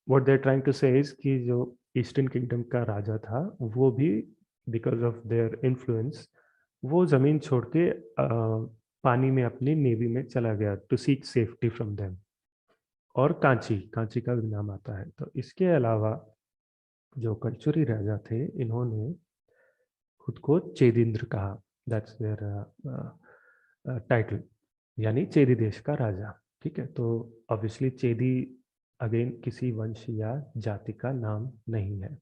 What they're trying to say is कि जो ईस्टर्न किंगडम का राजा था वो भी because of their influence वो जमीन छोड़ के पानी में अपनी नेवी में चला गया to seek safety from them. और कांची, कांची का भी नाम आता है. तो इसके अलावा जो कलचुरी राजा थे इन्होंने खुद को चेदिंद्र कहा. दैट्स देयर टाइटल, यानी चेदी देश का राजा. ठीक है, तो ऑब्वियसली चेदी अगेन किसी वंश या जाति का नाम नहीं है.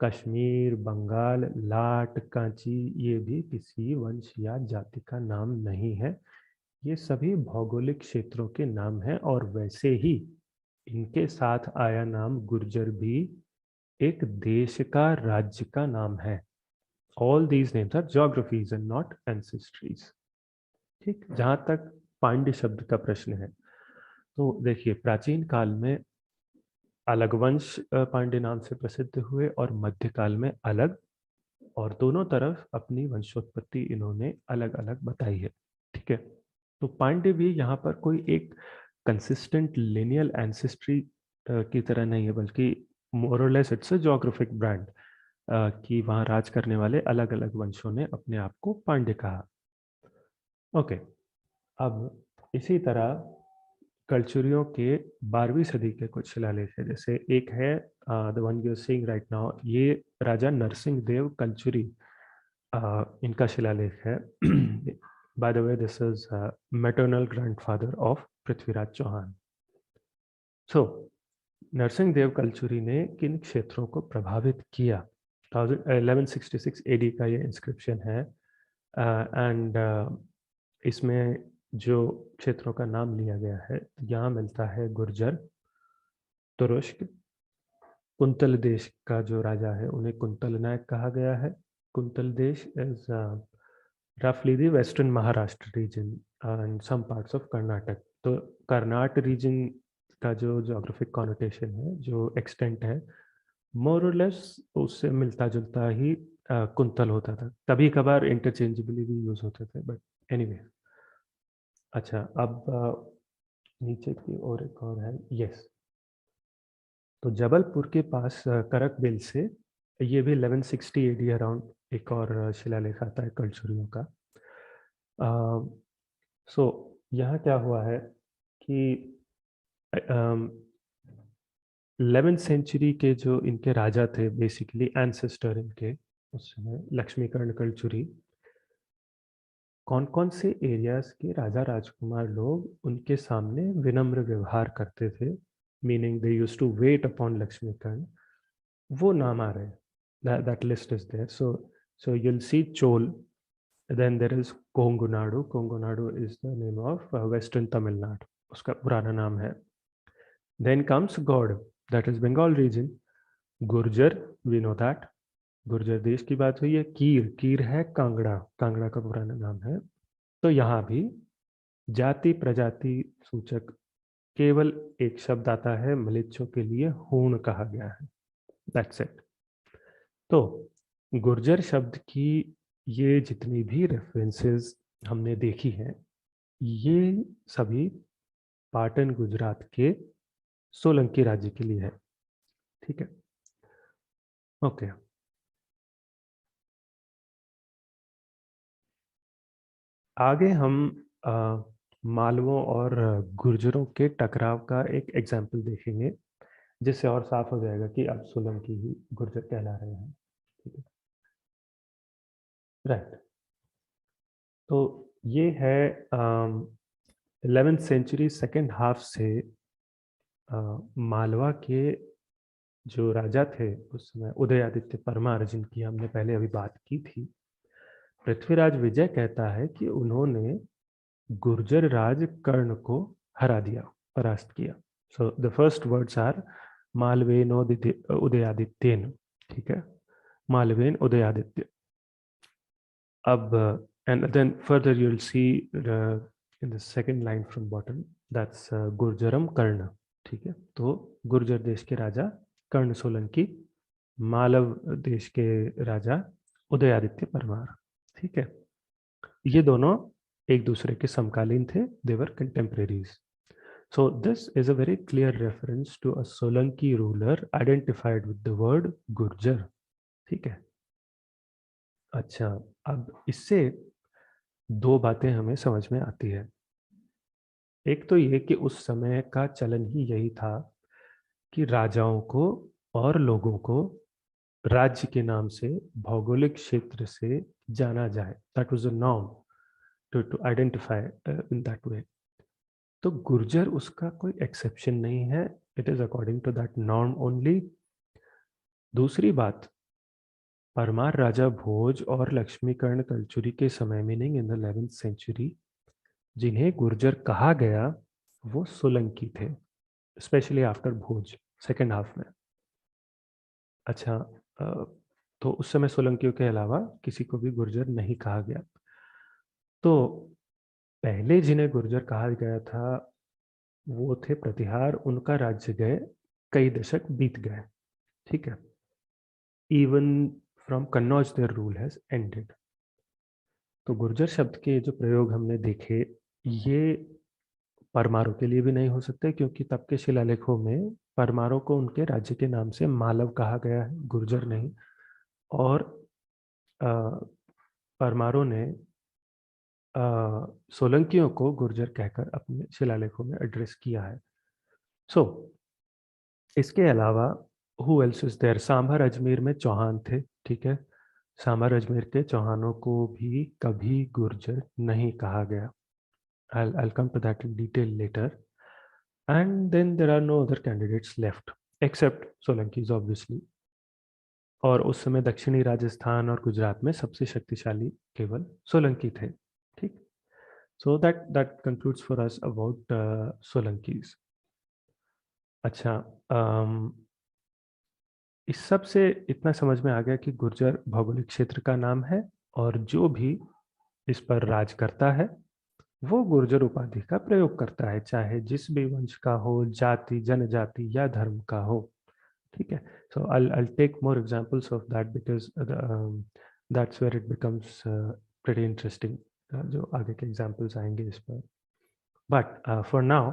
कश्मीर, बंगाल, लाट, कांची ये भी किसी वंश या जाति का नाम नहीं है. ये सभी भौगोलिक क्षेत्रों के नाम हैं, और वैसे ही इनके साथ आया नाम गुर्जर भी एक देश का, राज्य का नाम है. All these names are geographies and not ancestries. ठीक, जहां तक पांड्य शब्द का प्रश्न है, तो देखिए प्राचीन काल में अलग वंश पांड्य नाम से प्रसिद्ध हुए और मध्यकाल में अलग, और दोनों तरफ अपनी वंशोत्पत्ति इन्होंने अलग अलग बताई है. ठीक है, तो पांड्य भी यहाँ पर कोई एक कंसिस्टेंट लिनियल एंसेस्ट्री की तरह नहीं है, बल्कि मोर और less it's a geographic brand, कि वहाँ राज करने वाले अलग अलग वंशों ने अपने आप को पांड्य कहा. ओके, अब इसी तरह कलचुरियों के 12वीं सदी के कुछ शिलालेख है. जैसे एक है the one you are seeing right now, ये राजा नरसिंह देव कलचुरी, इनका शिलालेख है. By the way this is maternal grandfather of Prithviraj Chauhan. So Narasimha Dev Kalachuri ने किन क्षेत्रों को प्रभावित किया? 1166 AD का ये इंस्क्रिप्शन है, एंड इसमें जो क्षेत्रों का नाम लिया गया है यहाँ मिलता है गुर्जर, तुरुष्क, कुंतल देश का जो राजा है उन्हें कुंतल नायक कहा गया है. कुंतल देश इज रफली the western Maharashtra region and some parts of Karnataka. तो कर्नाट रीजन का जो जोग्राफिक कॉनोटेशन है, जो एक्सटेंट है, मोर और लेस उससे मिलता जुलता ही कुंतल होता था. कभी कभार इंटरचेंजेबली भी यूज होते थे, बट एनीवे. अच्छा, अब नीचे की ओर एक और है. यस, तो जबलपुर के पास करकबिल से, ये भी 1160 AD अराउंड एक और शिलालेख आता है कलचुरियों का. सो यहाँ क्या हुआ है कि 11th सेंचुरी के जो इनके राजा थे, बेसिकली एंसेस्टर इनके उस समय, लक्ष्मीकर्ण कलचुरी, कौन कौन से एरियाज के राजा राजकुमार लोग उनके सामने विनम्र व्यवहार करते थे, meaning they used to wait upon Lakshmikarna, वो नाम आ रहे हैं. that list is there. So you'll see Chol, then there is Kongunadu. Kongunadu is the name of western Tamil Nadu, उसका पुराना नाम है. Then comes God, that is Bengal region. Gurjar, we know that. Gurjar देश की बात हुई है. कीर, कीर है कांगड़ा, कांगड़ा का पुराना नाम है. तो यहाँ भी जाति प्रजाति सूचक केवल एक शब्द आता है मलेच्छों के लिए, हूण कहा गया है. That's it. तो गुर्जर शब्द की ये जितनी भी रेफरेंसेस हमने देखी हैं, ये सभी पाटन गुजरात के सोलंकी राज्य के लिए है. ठीक है, ओके. आगे हम मालवों और गुर्जरों के टकराव का एक एग्जाम्पल देखेंगे. जिससे और साफ हो जाएगा कि अब सोलंकी ही गुर्जर कहला रहे हैं। ठीक है, राइट। तो ये है 11th सेंचुरी सेकेंड हाफ से मालवा के जो राजा थे उस समय उदयादित्य परमार, जिनकी हमने पहले अभी बात की थी। पृथ्वीराज विजय कहता है कि उन्होंने गुर्जर राज कर्ण को हरा दिया, परास्त किया। So the first words are मालवेन उदयादित्यन। ठीक है, मालवेन उदयादित्य। अब and then further you will see in the second line from bottom, that's गुर्जरम कर्ण। ठीक है, तो गुर्जर देश के राजा कर्ण सोलंकी, मालव देश के राजा उदयादित्य परमार। ठीक है, ये दोनों एक दूसरे के समकालीन थे, they were contemporaries. So this is a very clear reference to a Solanki ruler identified with the word Gurjar. ठीक है, अच्छा, अब इससे दो बातें हमें समझ में आती है। एक तो ये कि उस समय का चलन ही यही था कि राजाओं को और लोगों को राज्य के नाम से, भौगोलिक क्षेत्र से जाना जाए। That was a norm to identify in that way. तो गुर्जर उसका कोई एक्सेप्शन नहीं है, it is according to that norm only. दूसरी बात, परमार राजा भोज और लक्ष्मीकर्ण कलचुरी के समय, meaning in the 11th century, जिन्हें गुर्जर कहा गया वो सोलंकी थे, स्पेशली आफ्टर भोज सेकेंड हाफ में। अच्छा, तो उस समय सोलंकियों के अलावा किसी को भी गुर्जर नहीं कहा गया। तो पहले जिन्हें गुर्जर कहा गया था वो थे प्रतिहार, उनका राज्य गए, कई दशक बीत गए। ठीक है, even from Kannauj their rule has ended. तो गुर्जर शब्द के जो प्रयोग हमने देखे, ये परमारों के लिए भी नहीं हो सकते, क्योंकि तब के शिलालेखों में परमारों को उनके राज्य के नाम से मालव कहा गया है, गुर्जर नहीं। और अ, परमारों ने सोलंकियों को गुर्जर कहकर अपने शिलालेखों में एड्रेस किया है। सो इसके अलावा who else is there, Sambhar Ajmer में चौहान थे। ठीक है, सांभर अजमेर के चौहानों को भी कभी गुर्जर नहीं कहा गया। I'll come to that in detail later. And then there are no other candidates left except Solankis obviously. और उस समय दक्षिणी राजस्थान और गुजरात में सबसे शक्तिशाली केवल सोलंकी थे। ठीक, so that concludes for us about Solankis. अच्छा, इस सब से इतना समझ में आ गया कि गुर्जर भौगोलिक क्षेत्र का नाम है, और जो भी इस पर राज करता है वो गुर्जर उपाधि का प्रयोग करता है, चाहे जिस भी वंश का हो, जाति, जनजाति या धर्म का हो। ठीक है, सो I'll take more examples of that because that's where it becomes pretty interesting, जो आगे के examples आएंगे इस पर। But for now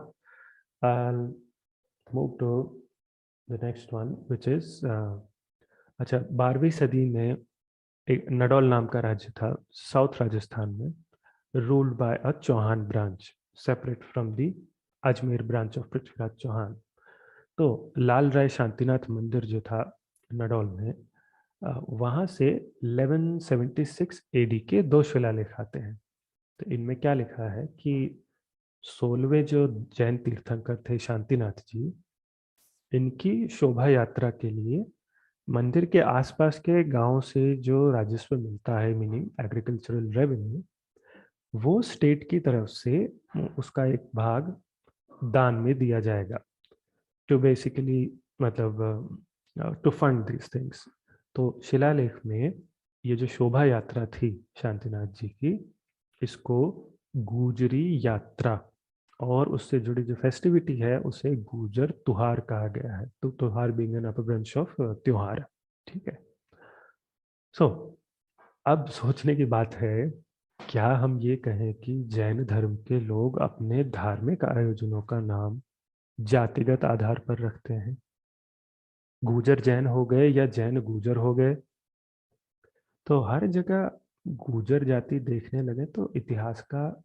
I'll move to the next one which is अच्छा, 12वीं सदी में एक नडौल नाम का राज्य था साउथ राजस्थान में, ruled by a Chauhan branch separate from the Ajmer branch of Prithviraj Chauhan. तो लाल राय शांतिनाथ मंदिर जो था नडौल में, वहाँ से 1176 एडी के दो शिलालेख आते हैं। तो इनमें क्या लिखा है कि 16वें जो जैन तीर्थंकर थे शांतिनाथ जी, इनकी शोभा यात्रा के लिए मंदिर के आसपास के गांव से जो राजस्व मिलता है, मीनिंग एग्रीकल्चरल रेवेन्यू, वो स्टेट की तरफ से उसका एक भाग दान में दिया जाएगा, टू बेसिकली मतलब टू फंड दिस थिंग्स। तो शिलालेख में ये जो शोभा यात्रा थी शांतिनाथ जी की, इसको गुजरी यात्रा और उससे जुड़ी जो फेस्टिविटी है उसे गुजर तुहार कहा गया है। तो तुहार being an upper branch of त्योहार। ठीक है, सो अब सोचने की बात है, क्या हम ये कहें कि जैन धर्म के लोग अपने धार्मिक आयोजनों का नाम जातिगत आधार पर रखते हैं? गुजर जैन हो गए या जैन गुजर हो गए, तो हर जगह गुजर जाति देखने लगे तो इतिहास का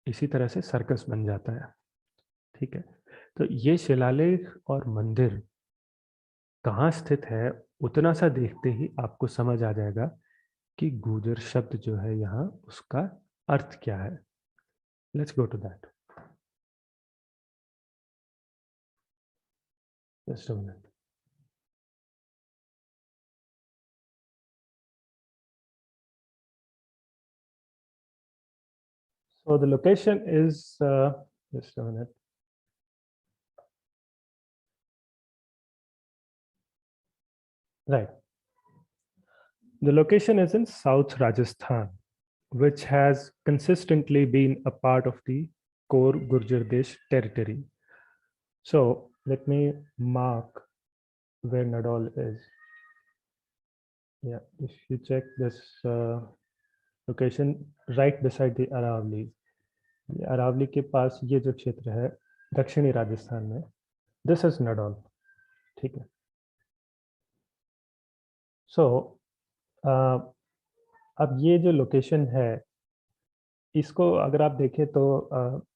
इसी तरह से सर्कस बन जाता है। ठीक है, तो ये शिलालेख और मंदिर कहाँ स्थित है उतना सा देखते ही आपको समझ आ जाएगा कि गुर्जर शब्द जो है यहाँ उसका अर्थ क्या है. Let's go to that. Just a minute. So the location is just a minute. Right. The location is in South Rajasthan, which has consistently been a part of the core Gurjar Desh territory. So let me mark where Nadol is. Yeah, if you check this location right beside the Aravali. Aravali के पास ये जो क्षेत्र है दक्षिणी राजस्थान में, this is नडौल. ठीक है. सो अब ये जो लोकेशन है इसको अगर आप देखें तो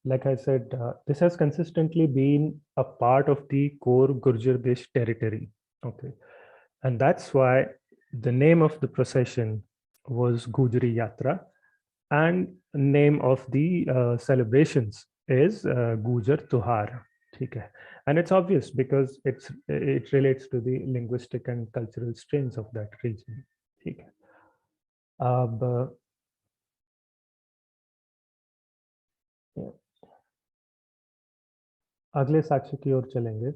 like I said this has consistently been a part of the core Gurjar desh territory. Okay. And that's why the name of the procession was Gujari Yatra and name of the celebrations is Gujar Tuhar. ठीक है. And it's obvious because it relates to the linguistic and cultural strains of that region. ठीक है. अब अगले साक्ष्य की ओर चलेंगे.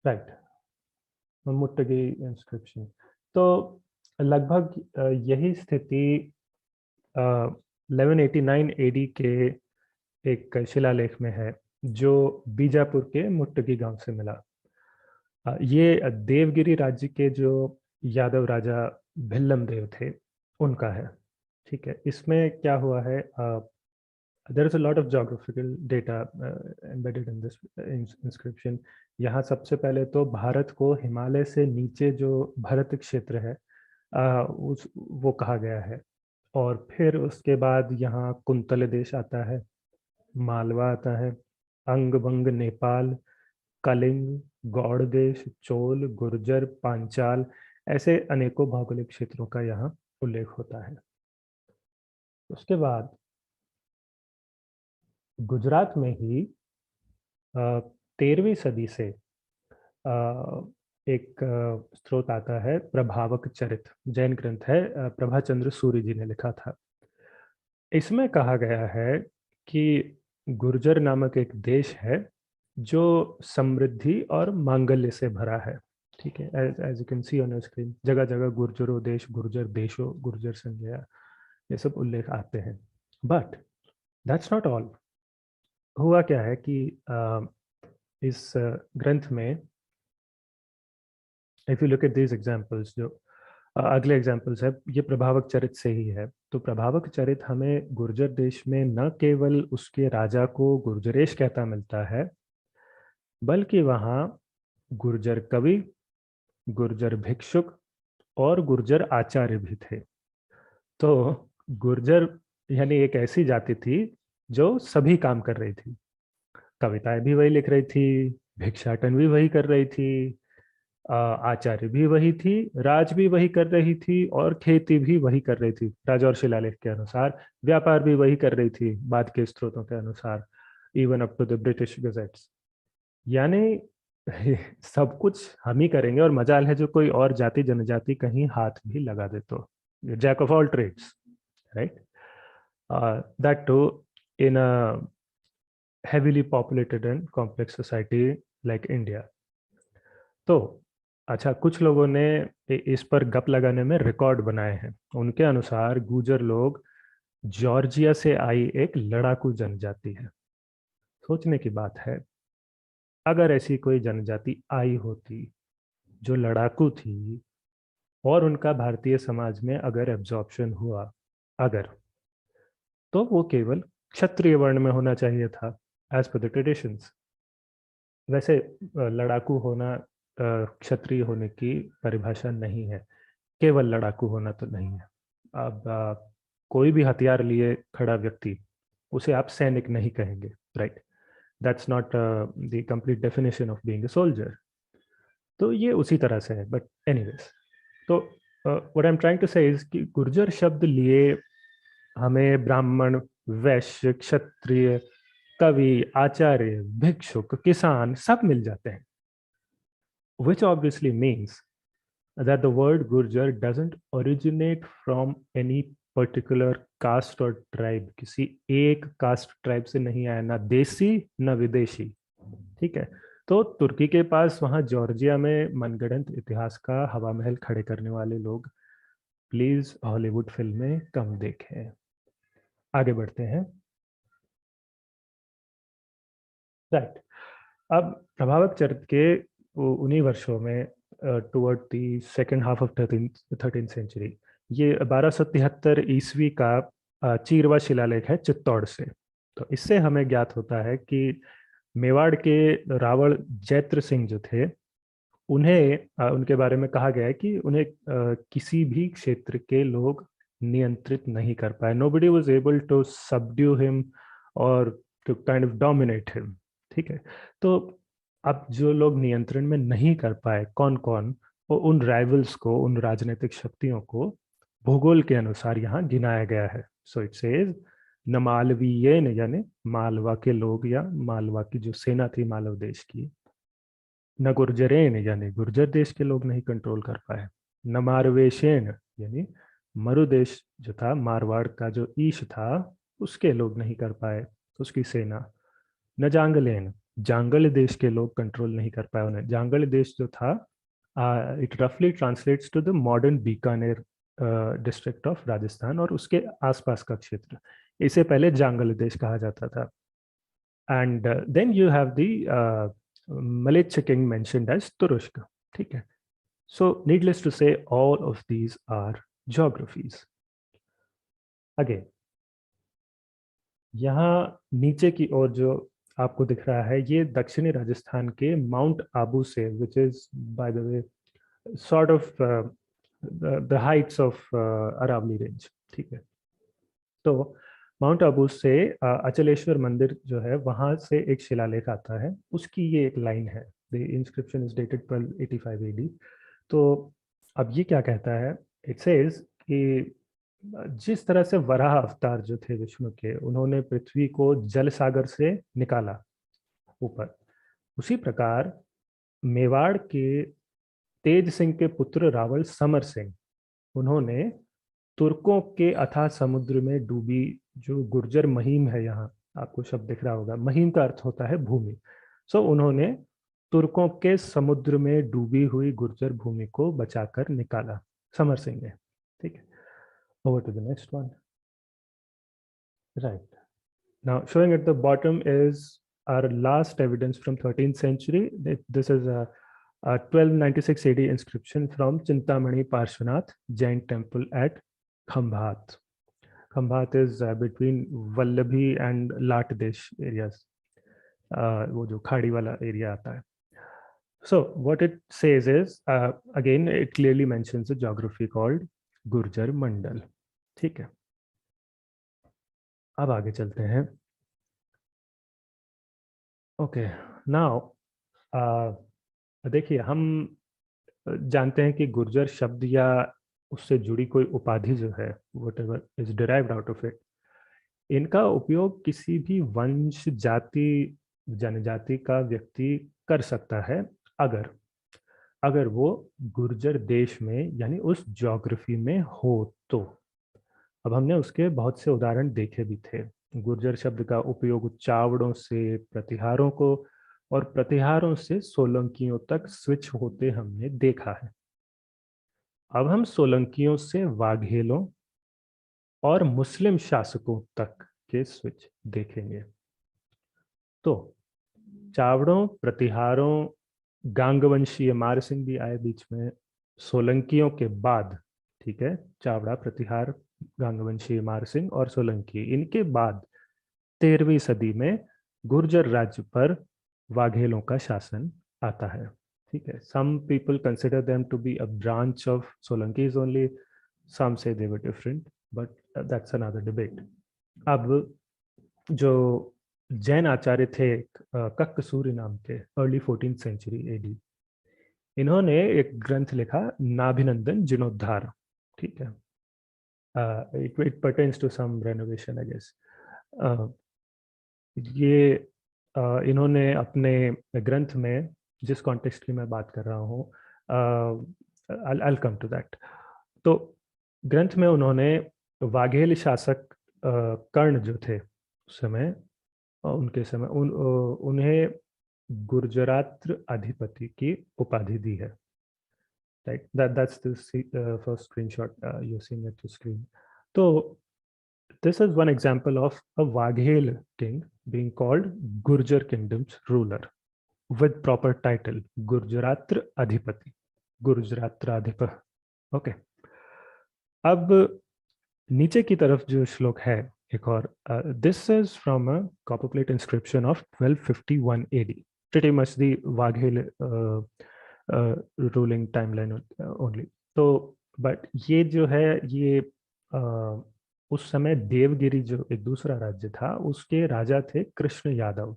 Right. मुट्टगी inscription. तो लगभग यही स्थिति 1189 एडी के एक शिलालेख में है जो बीजापुर के मुट्टगी गांव से मिला. ये देवगिरी राज्य के जो यादव राजा भिल्लम देव थे उनका है. ठीक है. इसमें क्या हुआ है, there is a lot of geographical data embedded in this inscription. यहाँ सबसे पहले तो भारत को हिमालय से नीचे जो भरत क्षेत्र है उस वो कहा गया है. और फिर उसके बाद यहाँ कुंतल देश आता है, मालवा आता है, अंग बंग नेपाल, कलिंग, गौड़ देश, चोल, गुर्जर, पांचाल, ऐसे अनेकों भौगोलिक क्षेत्रों का यहाँ उल्लेख होता है. उसके बाद गुजरात में ही 13वीं सदी से एक स्रोत आता है प्रभावक चरित, जैन ग्रंथ है, प्रभाचंद्र सूरी जी ने लिखा था. इसमें कहा गया है कि गुर्जर नामक एक देश है जो समृद्धि और मांगल्य से भरा है. ठीक है. As you can see on your screen, जगह जगह गुर्जरो देश, गुर्जर देशो, गुर्जर संजया, ये सब उल्लेख आते हैं. But that's not all. हुआ क्या है कि इस ग्रंथ में if you look at these examples, जो अगले एग्जाम्पल्स है, ये प्रभावक चरित से ही है. तो प्रभावक चरित हमें गुर्जर देश में न केवल उसके राजा को गुर्जरेश कहता मिलता है, बल्कि वहाँ गुर्जर कवि, गुर्जर भिक्षुक और गुर्जर आचार्य भी थे. तो गुर्जर यानी एक ऐसी जाति थी जो सभी काम कर रही थी. कविताएं भी वही लिख रही थी, भिक्षाटन भी वही कर रही थी, आचार्य भी वही थी, राज भी वही कर रही थी और खेती भी वही कर रही थी राजौर शिलालेख के अनुसार. व्यापार भी वही कर रही थी बाद के स्रोतों के अनुसार, even up to the British gazettes. यानी सब कुछ हम ही करेंगे और मजाल है जो कोई और जाति जनजाति कहीं हाथ भी लगा दे तो. Jack of all trades, right. That too in a heavily populated and complex society like India. तो अच्छा, कुछ लोगों ने इस पर गप लगाने में रिकॉर्ड बनाए हैं. उनके अनुसार गुर्जर लोग जॉर्जिया से आई एक लड़ाकू जनजाति है. सोचने की बात है, अगर ऐसी कोई जनजाति आई होती जो लड़ाकू थी और उनका भारतीय समाज में अगर एब्जॉर्प्शन हुआ, अगर, तो वो केवल क्षत्रिय वर्ण में होना चाहिए था एज पर द ट्रेडिशंस. वैसे लड़ाकू होना क्षत्रिय होने की परिभाषा नहीं है. केवल लड़ाकू होना तो नहीं है. अब कोई भी हथियार लिए खड़ा व्यक्ति, उसे आप सैनिक नहीं कहेंगे, right. That's not the complete definition of being a soldier. तो ये उसी तरह से है, बट एनीवेज। तो what I am trying to say is कि गुर्जर शब्द लिए हमें ब्राह्मण, वैश्य, क्षत्रिय, कवि, आचार्य, भिक्षुक, किसान सब मिल जाते हैं, which obviously means that the word Gurjar doesn't originate from any particular caste or tribe। किसी एक कास्ट ट्राइब से नहीं आया, ना देसी ना विदेशी। ठीक है। तो तुर्की के पास वहां जॉर्जिया में मनगढ़ंत इतिहास का हवा महल खड़े करने वाले लोग, प्लीज हॉलीवुड फिल्में कम देखें। आगे बढ़ते हैं। राइट। अब प्रभावक चरित्र के उन्हीं वर्षों में toward the second half of thirteen century, ये 1273 ईस्वी का चीरवा शिलालेख है चित्तौड़ से। तो इससे हमें ज्ञात होता है कि मेवाड़ के रावण जैत्र सिंह जो थे, उन्हें उनके बारे में कहा गया है कि उन्हें किसी भी क्षेत्र के लोग नियंत्रित नहीं कर पाए। Nobody was able to subdue him और to kind of dominate him. ठीक है। तो अब जो लोग नियंत्रण में नहीं कर पाए कौन कौन, वो उन राइवल्स को, उन राजनीतिक शक्तियों को भूगोल के अनुसार यहाँ गिनाया गया है। सो इट सेज न मालवीयन, यानी मालवा के लोग या मालवा की जो सेना थी मालव देश की, न गुर्जरेन यानी गुर्जर देश के लोग नहीं कंट्रोल कर पाए, न मारवेशेन यानी मरु देश जो था, मारवाड़ का जो ईश था, उसके लोग नहीं कर पाए, उसकी सेना। न जांगलेन, जांगल देश के लोग कंट्रोल नहीं कर पाए उन्हें। जांगल देश जो था, इट रफली translates to the modern Bikaner district of Rajasthan और उसके आसपास का क्षेत्र। इसे पहले जांगल देश कहा जाता था। And then you have the Malay king mentioned as Turushk। ठीक है। So needless to say, all of these are geographies। Again, यहाँ नीचे की ओर जो आपको दिख रहा है, ये दक्षिणी राजस्थान के माउंट आबू से, which is by the way sort of the heights of Aravali range. ठीक है। तो माउंट आबू से अचलेश्वर मंदिर जो है, वहां से एक शिलालेख आता है, उसकी ये एक लाइन है। The inscription is dated 1285 AD। तो अब ये क्या कहता है, इट सेज कि जिस तरह से वराह अवतार जो थे विष्णु के, उन्होंने पृथ्वी को जल सागर से निकाला ऊपर, उसी प्रकार मेवाड़ के तेज सिंह के पुत्र रावल समर सिंह, उन्होंने तुर्कों के अथाह समुद्र में डूबी जो गुर्जर महीम है, यहाँ आपको शब्द दिख रहा होगा, महीम का अर्थ होता है भूमि। सो उन्होंने तुर्कों के समुद्र में डूबी हुई गुर्जर भूमि को बचाकर निकाला, समर सिंह ने। ठीक है। Over to the next one. Right. Now showing at the bottom is our last evidence from 13th century. This is a 1296 AD inscription from Chintamani Parshvanath Jain temple at Khambhat. Khambhat is between Vallabhi and Latdesh areas, वो जो खाड़ी वाला area आता है। So what it says is, again it clearly mentions a geography called Gurjar Mandal। ठीक है। अब आगे चलते हैं। ओके। नाउ देखिए, हम जानते हैं कि गुर्जर शब्द या उससे जुड़ी कोई उपाधि जो है, whatever is derived out of it, इनका उपयोग किसी भी वंश, जाति, जनजाति का व्यक्ति कर सकता है, अगर अगर वो गुर्जर देश में यानी उस ज्योग्राफी में हो तो। अब हमने उसके बहुत से उदाहरण देखे भी थे। गुर्जर शब्द का उपयोग चावड़ों से प्रतिहारों को और प्रतिहारों से सोलंकियों तक स्विच होते हमने देखा है। अब हम सोलंकियों से वाघेलों और मुस्लिम शासकों तक के स्विच देखेंगे। तो चावड़ों, प्रतिहारों, गांगवंशीय, मारसिंह भी आए बीच में सोलंकियों के बाद। ठीक है। चावड़ा, प्रतिहार, गांगवंशीय, मारसिंह और सोलंकी, इनके बाद 13वीं सदी में गुर्जर राज्य पर वाघेलों का शासन आता है। ठीक है। Some people consider them to be a branch of Solankis only, some says they were different, but that's another debate. अब जो जैन आचार्य थे कक्कसूरी नाम के, अर्ली 14th सेंचुरी एडी। इन्होंने एक ग्रंथ लिखा नाभिनंदन जीर्णोद्धार, ठीक है। It pertains to some renovation I guess. ये इन्होंने अपने ग्रंथ में, जिस कॉन्टेक्स्ट की मैं बात कर रहा हूँ, आई कम टू दैट। तो ग्रंथ में उन्होंने वाघेल शासक कर्ण जो थे उस समय, उनके समय उन्हें गुर्जरात्र अधिपति की उपाधि दी है। Right, that's the first screenshot you're seeing at the screen. तो this is one example of a Waghel king being called Gurjar kingdom's ruler with proper title Gurjaratra Adhipati, Gurjaratra Adhipati. Okay. अब नीचे की तरफ जो श्लोक है एक और, this is from a copper plate inscription of 1251 AD, pretty much the Waghel ruling timeline only. तो बट ये जो है ये उस समय देवगिरी जो एक दूसरा राज्य था, उसके राजा थे कृष्ण यादव।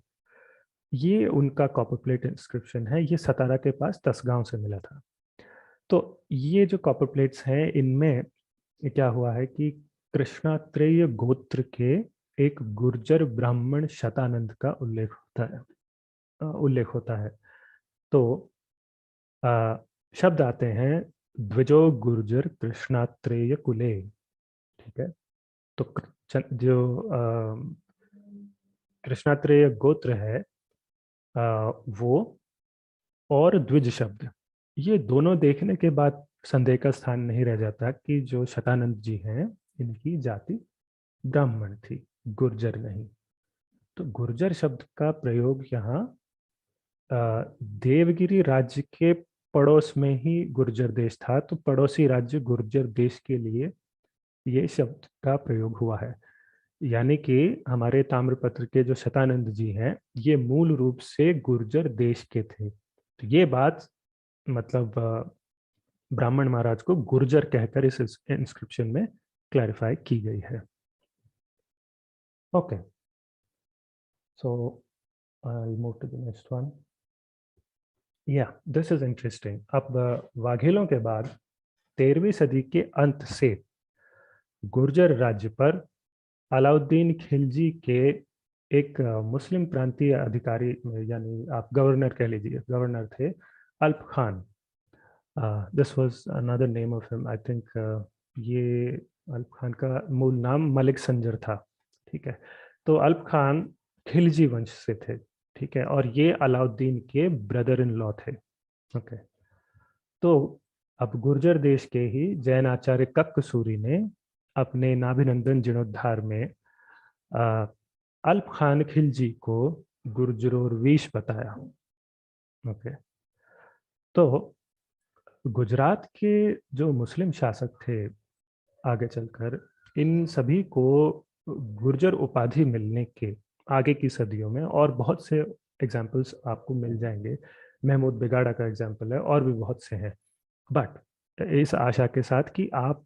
ये उनका कॉपर प्लेट इंस्क्रिप्शन है, ये सतारा के पास तसगांव से मिला था। तो ये जो कॉपर प्लेट्स हैं, इनमें क्या हुआ है कि कृष्णात्रेय गोत्र के एक गुर्जर ब्राह्मण शतानंद का उल्लेख होता है। तो शब्द आते हैं द्विजो गुर्जर कृष्णात्रेय कुले, ठीक है। तो जो कृष्णात्रेय गोत्र है वो और द्विज शब्द, ये दोनों देखने के बाद संदेह का स्थान नहीं रह जाता कि जो शतानंद जी हैं इनकी जाति ब्राह्मण थी, गुर्जर नहीं। तो गुर्जर शब्द का प्रयोग यहाँ देवगिरी राज्य के पड़ोस में ही गुर्जर देश था, तो पड़ोसी राज्य गुर्जर देश के लिए ये शब्द का प्रयोग हुआ है। यानी कि हमारे ताम्रपत्र के जो शतानंद जी हैं, ये मूल रूप से गुर्जर देश के थे। तो ये बात मतलब ब्राह्मण महाराज को गुर्जर कहकर इस इंस्क्रिप्शन में क्लैरिफाई की गई है। Okay, so I move to the next one. Yeah this is interesting. अब वाघेलों के बाद 13वीं सदी के अंत से गुर्जर राज्य पर अलाउद्दीन खिलजी के एक मुस्लिम प्रांतीय अधिकारी, यानी आप गवर्नर कह लीजिए, गवर्नर थे अल्प Khan. This was another name of him, I think. ये अल्प खान का मूल नाम मलिक संजर था, ठीक है। तो अल्प खान खिलजी वंश से थे, ठीक है, और ये अलाउद्दीन के ब्रदर इन लॉ थे। ओके, तो अब गुर्जर देश के ही जैन आचार्य कक्कसूरी ने अपने नाभिनंदन जीर्णोद्धार में अल्प खान खिलजी को गुर्जरोर्वीश बताया। ओके, तो गुजरात के जो मुस्लिम शासक थे आगे चलकर, इन सभी को गुर्जर उपाधि मिलने के आगे की सदियों में और बहुत से एग्जाम्पल्स आपको मिल जाएंगे। महमूद बिगाड़ा का एग्जाम्पल है, और भी बहुत से हैं। बट इस आशा के साथ कि आप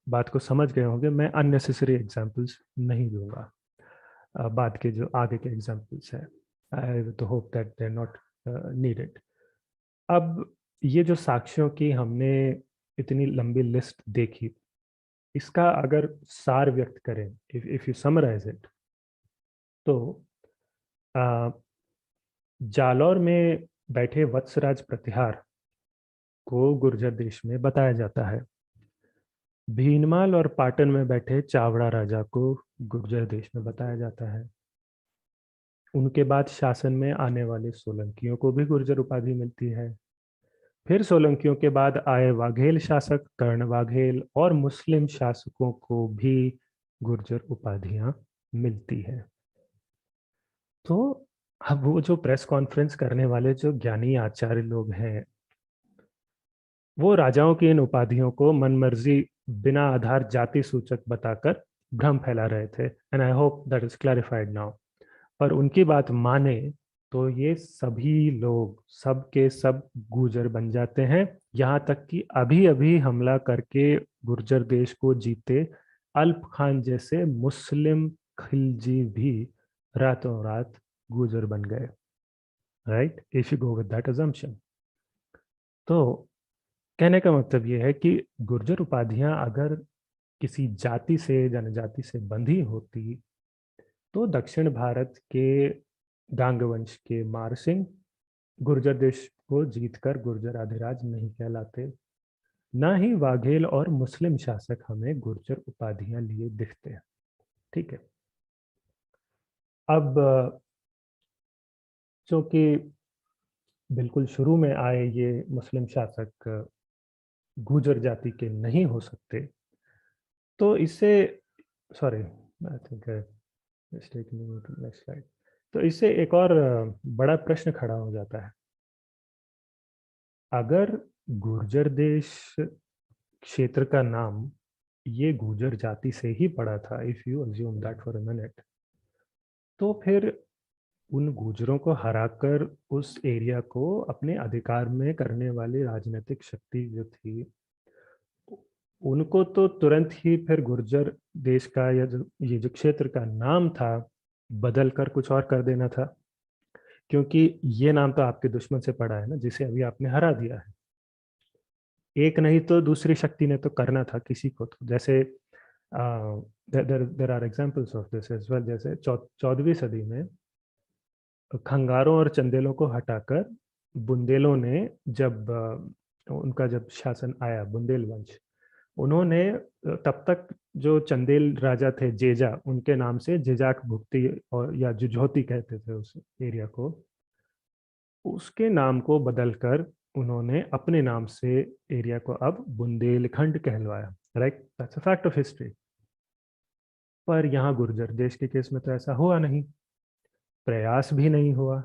बात को समझ गए होंगे, मैं अननेसेसरी एग्जाम्पल्स नहीं दूंगा। बाद के जो आगे के एग्जाम्पल्स हैं, आई तो hope that they are not needed. अब ये जो साक्ष्यों की हमने इतनी लंबी लिस्ट देखी, इसका अगर सार व्यक्त करें, इफ यू समराइज इट, तो जालौर में बैठे वत्सराज प्रतिहार को गुर्जर देश में बताया जाता है। भीनमाल और पाटन में बैठे चावड़ा राजा को गुर्जर देश में बताया जाता है। उनके बाद शासन में आने वाले सोलंकियों को भी गुर्जर उपाधि मिलती है। फिर सोलंकियों के बाद आए वाघेल शासक कर्ण वाघेल और मुस्लिम शासकों को भी गुर्जर उपाधियां मिलती है। तो अब वो जो प्रेस कॉन्फ्रेंस करने वाले जो ज्ञानी आचार्य लोग हैं, वो राजाओं की इन उपाधियों को मनमर्जी बिना आधार जाति सूचक बताकर भ्रम फैला रहे थे। And I hope that is clarified now. पर उनकी बात माने तो ये सभी लोग सब के सब गुर्जर बन जाते हैं। यहाँ तक कि अभी अभी हमला करके गुर्जर देश को जीते अल्प खान जैसे मुस्लिम खिलजी भी रातों रात गुर्जर बन गए, right, if you go with that assumption. तो कहने का मतलब ये है कि गुर्जर उपाधियां अगर किसी जाति से, जनजाति से बंधी होती, तो दक्षिण भारत के गांग वंश के मारसिंह गुर्जर देश को जीतकर गुर्जर अधिराज नहीं कहलाते। ना ही वाघेल और मुस्लिम शासक हमें गुर्जर उपाधियां लिए दिखते हैं। ठीक है। अब चूंकि बिल्कुल शुरू में आए ये मुस्लिम शासक गुर्जर जाति के नहीं हो सकते, तो इससे, sorry, I think next slide. तो इससे एक और बड़ा प्रश्न खड़ा हो जाता है। अगर गुर्जर देश क्षेत्र का नाम ये गुर्जर जाति से ही पड़ा था, if you assume that for a minute, तो फिर उन गुर्जरों को हराकर उस एरिया को अपने अधिकार में करने वाली राजनीतिक शक्ति जो थी, उनको तो तुरंत ही फिर गुर्जर देश का या जो ये जो क्षेत्र का नाम था बदल कर कुछ और कर देना था, क्योंकि ये नाम तो आपके दुश्मन से पड़ा है ना, जिसे अभी आपने हरा दिया है। एक नहीं तो दूसरी शक्ति ने तो करना था किसी को, तो जैसे there are examples of this as well. जैसे 14वीं सदी में खंगारों और चंदेलों को हटाकर बुंदेलों ने जब उनका जब शासन आया, बुंदेल वंश, उन्होंने तब तक जो चंदेल राजा थे जेजा, उनके नाम से जेजाक भुक्ति और या जुझौती कहते थे उस एरिया को, उसके नाम को बदलकर उन्होंने अपने नाम से एरिया को अब बुंदेलखंड कहलवाया। Right, that's a fact of history. पर यहाँ गुर्जर देश के केस में तो ऐसा हुआ नहीं, प्रयास भी नहीं हुआ।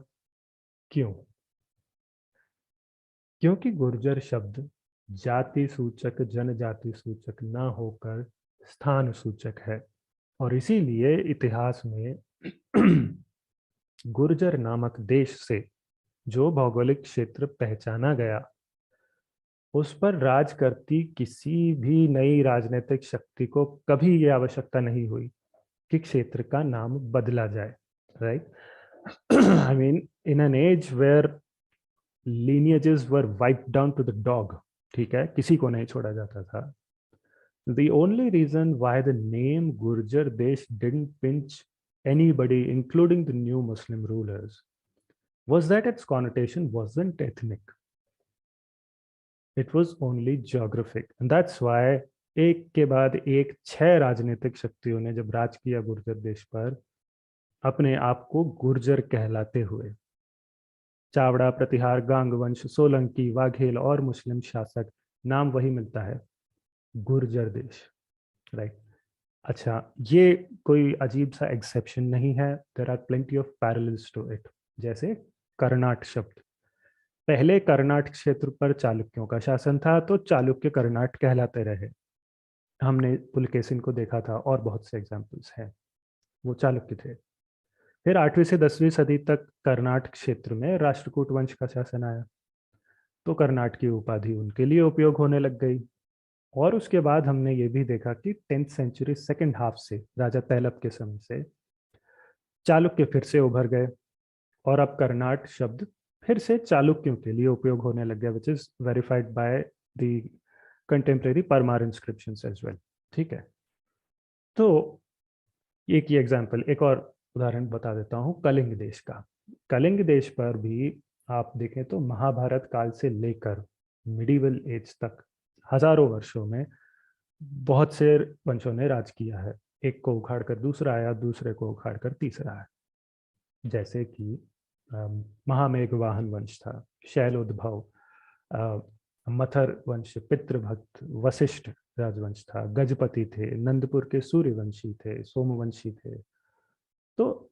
क्यों? क्योंकि गुर्जर शब्द जाति सूचक, जनजाति सूचक ना होकर स्थान सूचक है, और इसीलिए इतिहास में गुर्जर नामक देश से जो भौगोलिक क्षेत्र पहचाना गया, उस पर राज करती किसी भी नई राजनीतिक शक्ति को कभी ये आवश्यकता नहीं हुई कि क्षेत्र का नाम बदला जाए। Right, I mean in an age where lineages were wiped down to the dog, ठीक है, किसी को नहीं छोड़ा जाता था। The only reason why the name Gurjar Desh didn't pinch anybody, including the new Muslim rulers, was that its connotation wasn't ethnic. It was only geographic. And that's why एक के बाद एक 6 राजनीतिक शक्तियों ने जब राज किया गुर्जर देश पर, अपने आप को गुर्जर कहलाते हुए, चावड़ा, प्रतिहार, गांग वंश, सोलंकी, वाघेल और मुस्लिम शासक, नाम वही मिलता है, गुर्जर देश। राइट। अच्छा, ये कोई अजीब सा एक्सेप्शन नहीं है, there are plenty of parallels to it. जैसे कर्नाट शब्द, पहले कर्नाट क्षेत्र पर चालुक्यों का शासन था, तो चालुक्य कर्नाट कहलाते रहे। हमने पुलकेशिन को देखा था, और बहुत से एग्जाम्पल्स हैं, वो चालुक्य थे। फिर 8वीं से 10वीं सदी तक कर्नाट क्षेत्र में राष्ट्रकूट वंश का शासन आया, तो कर्नाट की उपाधि उनके लिए उपयोग होने लग गई। और उसके बाद हमने ये भी देखा कि 10th सेंचुरी सेकेंड हाफ से, राजा तैलप के समय से, चालुक्य फिर से उभर गए, और अब कर्नाट शब्द फिर से चालुक्यों के लिए उपयोग होने लग गया, which is verified by the contemporary Parmar inscriptions as well. ठीक है। तो एक ही एग्जाम्पल, एक और उदाहरण बता देता हूँ कलिंग देश का। कलिंग देश पर भी आप देखें तो महाभारत काल से लेकर मिडिवल एज तक हजारों वर्षों में बहुत से वंशों ने राज किया है। एक को उखाड़कर दूसरा आया, दूसरे को उखाड़कर तीसरा आया। जैसे कि महामेघवाहन वंश था, शैलोद्भव, मथर वंश, पितृभक्त, वशिष्ठ राजवंश था, गजपति थे, नंदपुर के सूर्यवंशी थे, सोमवंशी थे। तो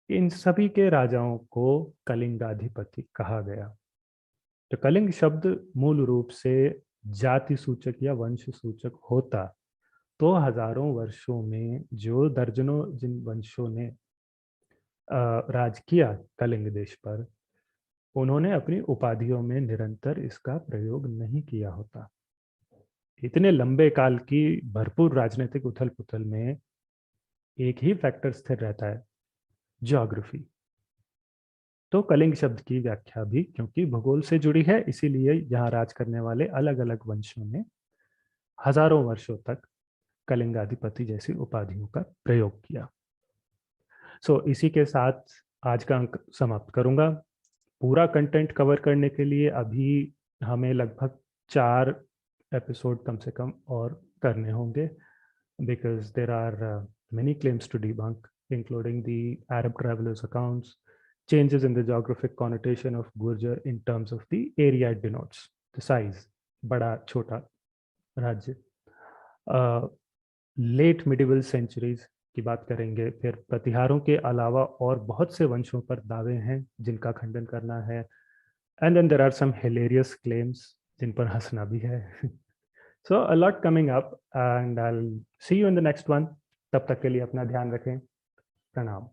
इन सभी के राजाओं को कलिंगाधिपति कहा गया। तो कलिंग शब्द मूल रूप से जाति सूचक या वंश सूचक होता, तो हजारों वर्षों में जो दर्जनों जिन वंशों ने राज किया कलिंग देश पर, उन्होंने अपनी उपाधियों में निरंतर इसका प्रयोग नहीं किया होता। इतने लंबे काल की भरपूर राजनीतिक उथल पुथल में एक ही फैक्टर स्थिर रहता है, ज्योग्राफी। तो कलिंग शब्द की व्याख्या भी क्योंकि भूगोल से जुड़ी है, इसीलिए यहाँ राज करने वाले अलग अलग वंशों ने हजारों वर्षों तक कलिंगाधिपति जैसी उपाधियों का प्रयोग किया। इसी के साथ आज का अंक समाप्त करूंगा। पूरा कंटेंट कवर करने के लिए अभी हमें लगभग 4 एपिसोड कम से कम और करने होंगे, because there are many claims to debunk, including the Arab travelers' accounts, changes in the geographic connotation of Gurjar in terms of the area it denotes, the size, बड़ा छोटा राज्य, लेट मिडिवल सेंचुरीज की बात करेंगे, फिर प्रतिहारों के अलावा और बहुत से वंशों पर दावे हैं जिनका खंडन करना है, and then there are some hilarious claims जिन पर हंसना भी है। So a lot coming up and I'll see you in the next one. तब तक के लिए अपना ध्यान रखें। प्रणाम।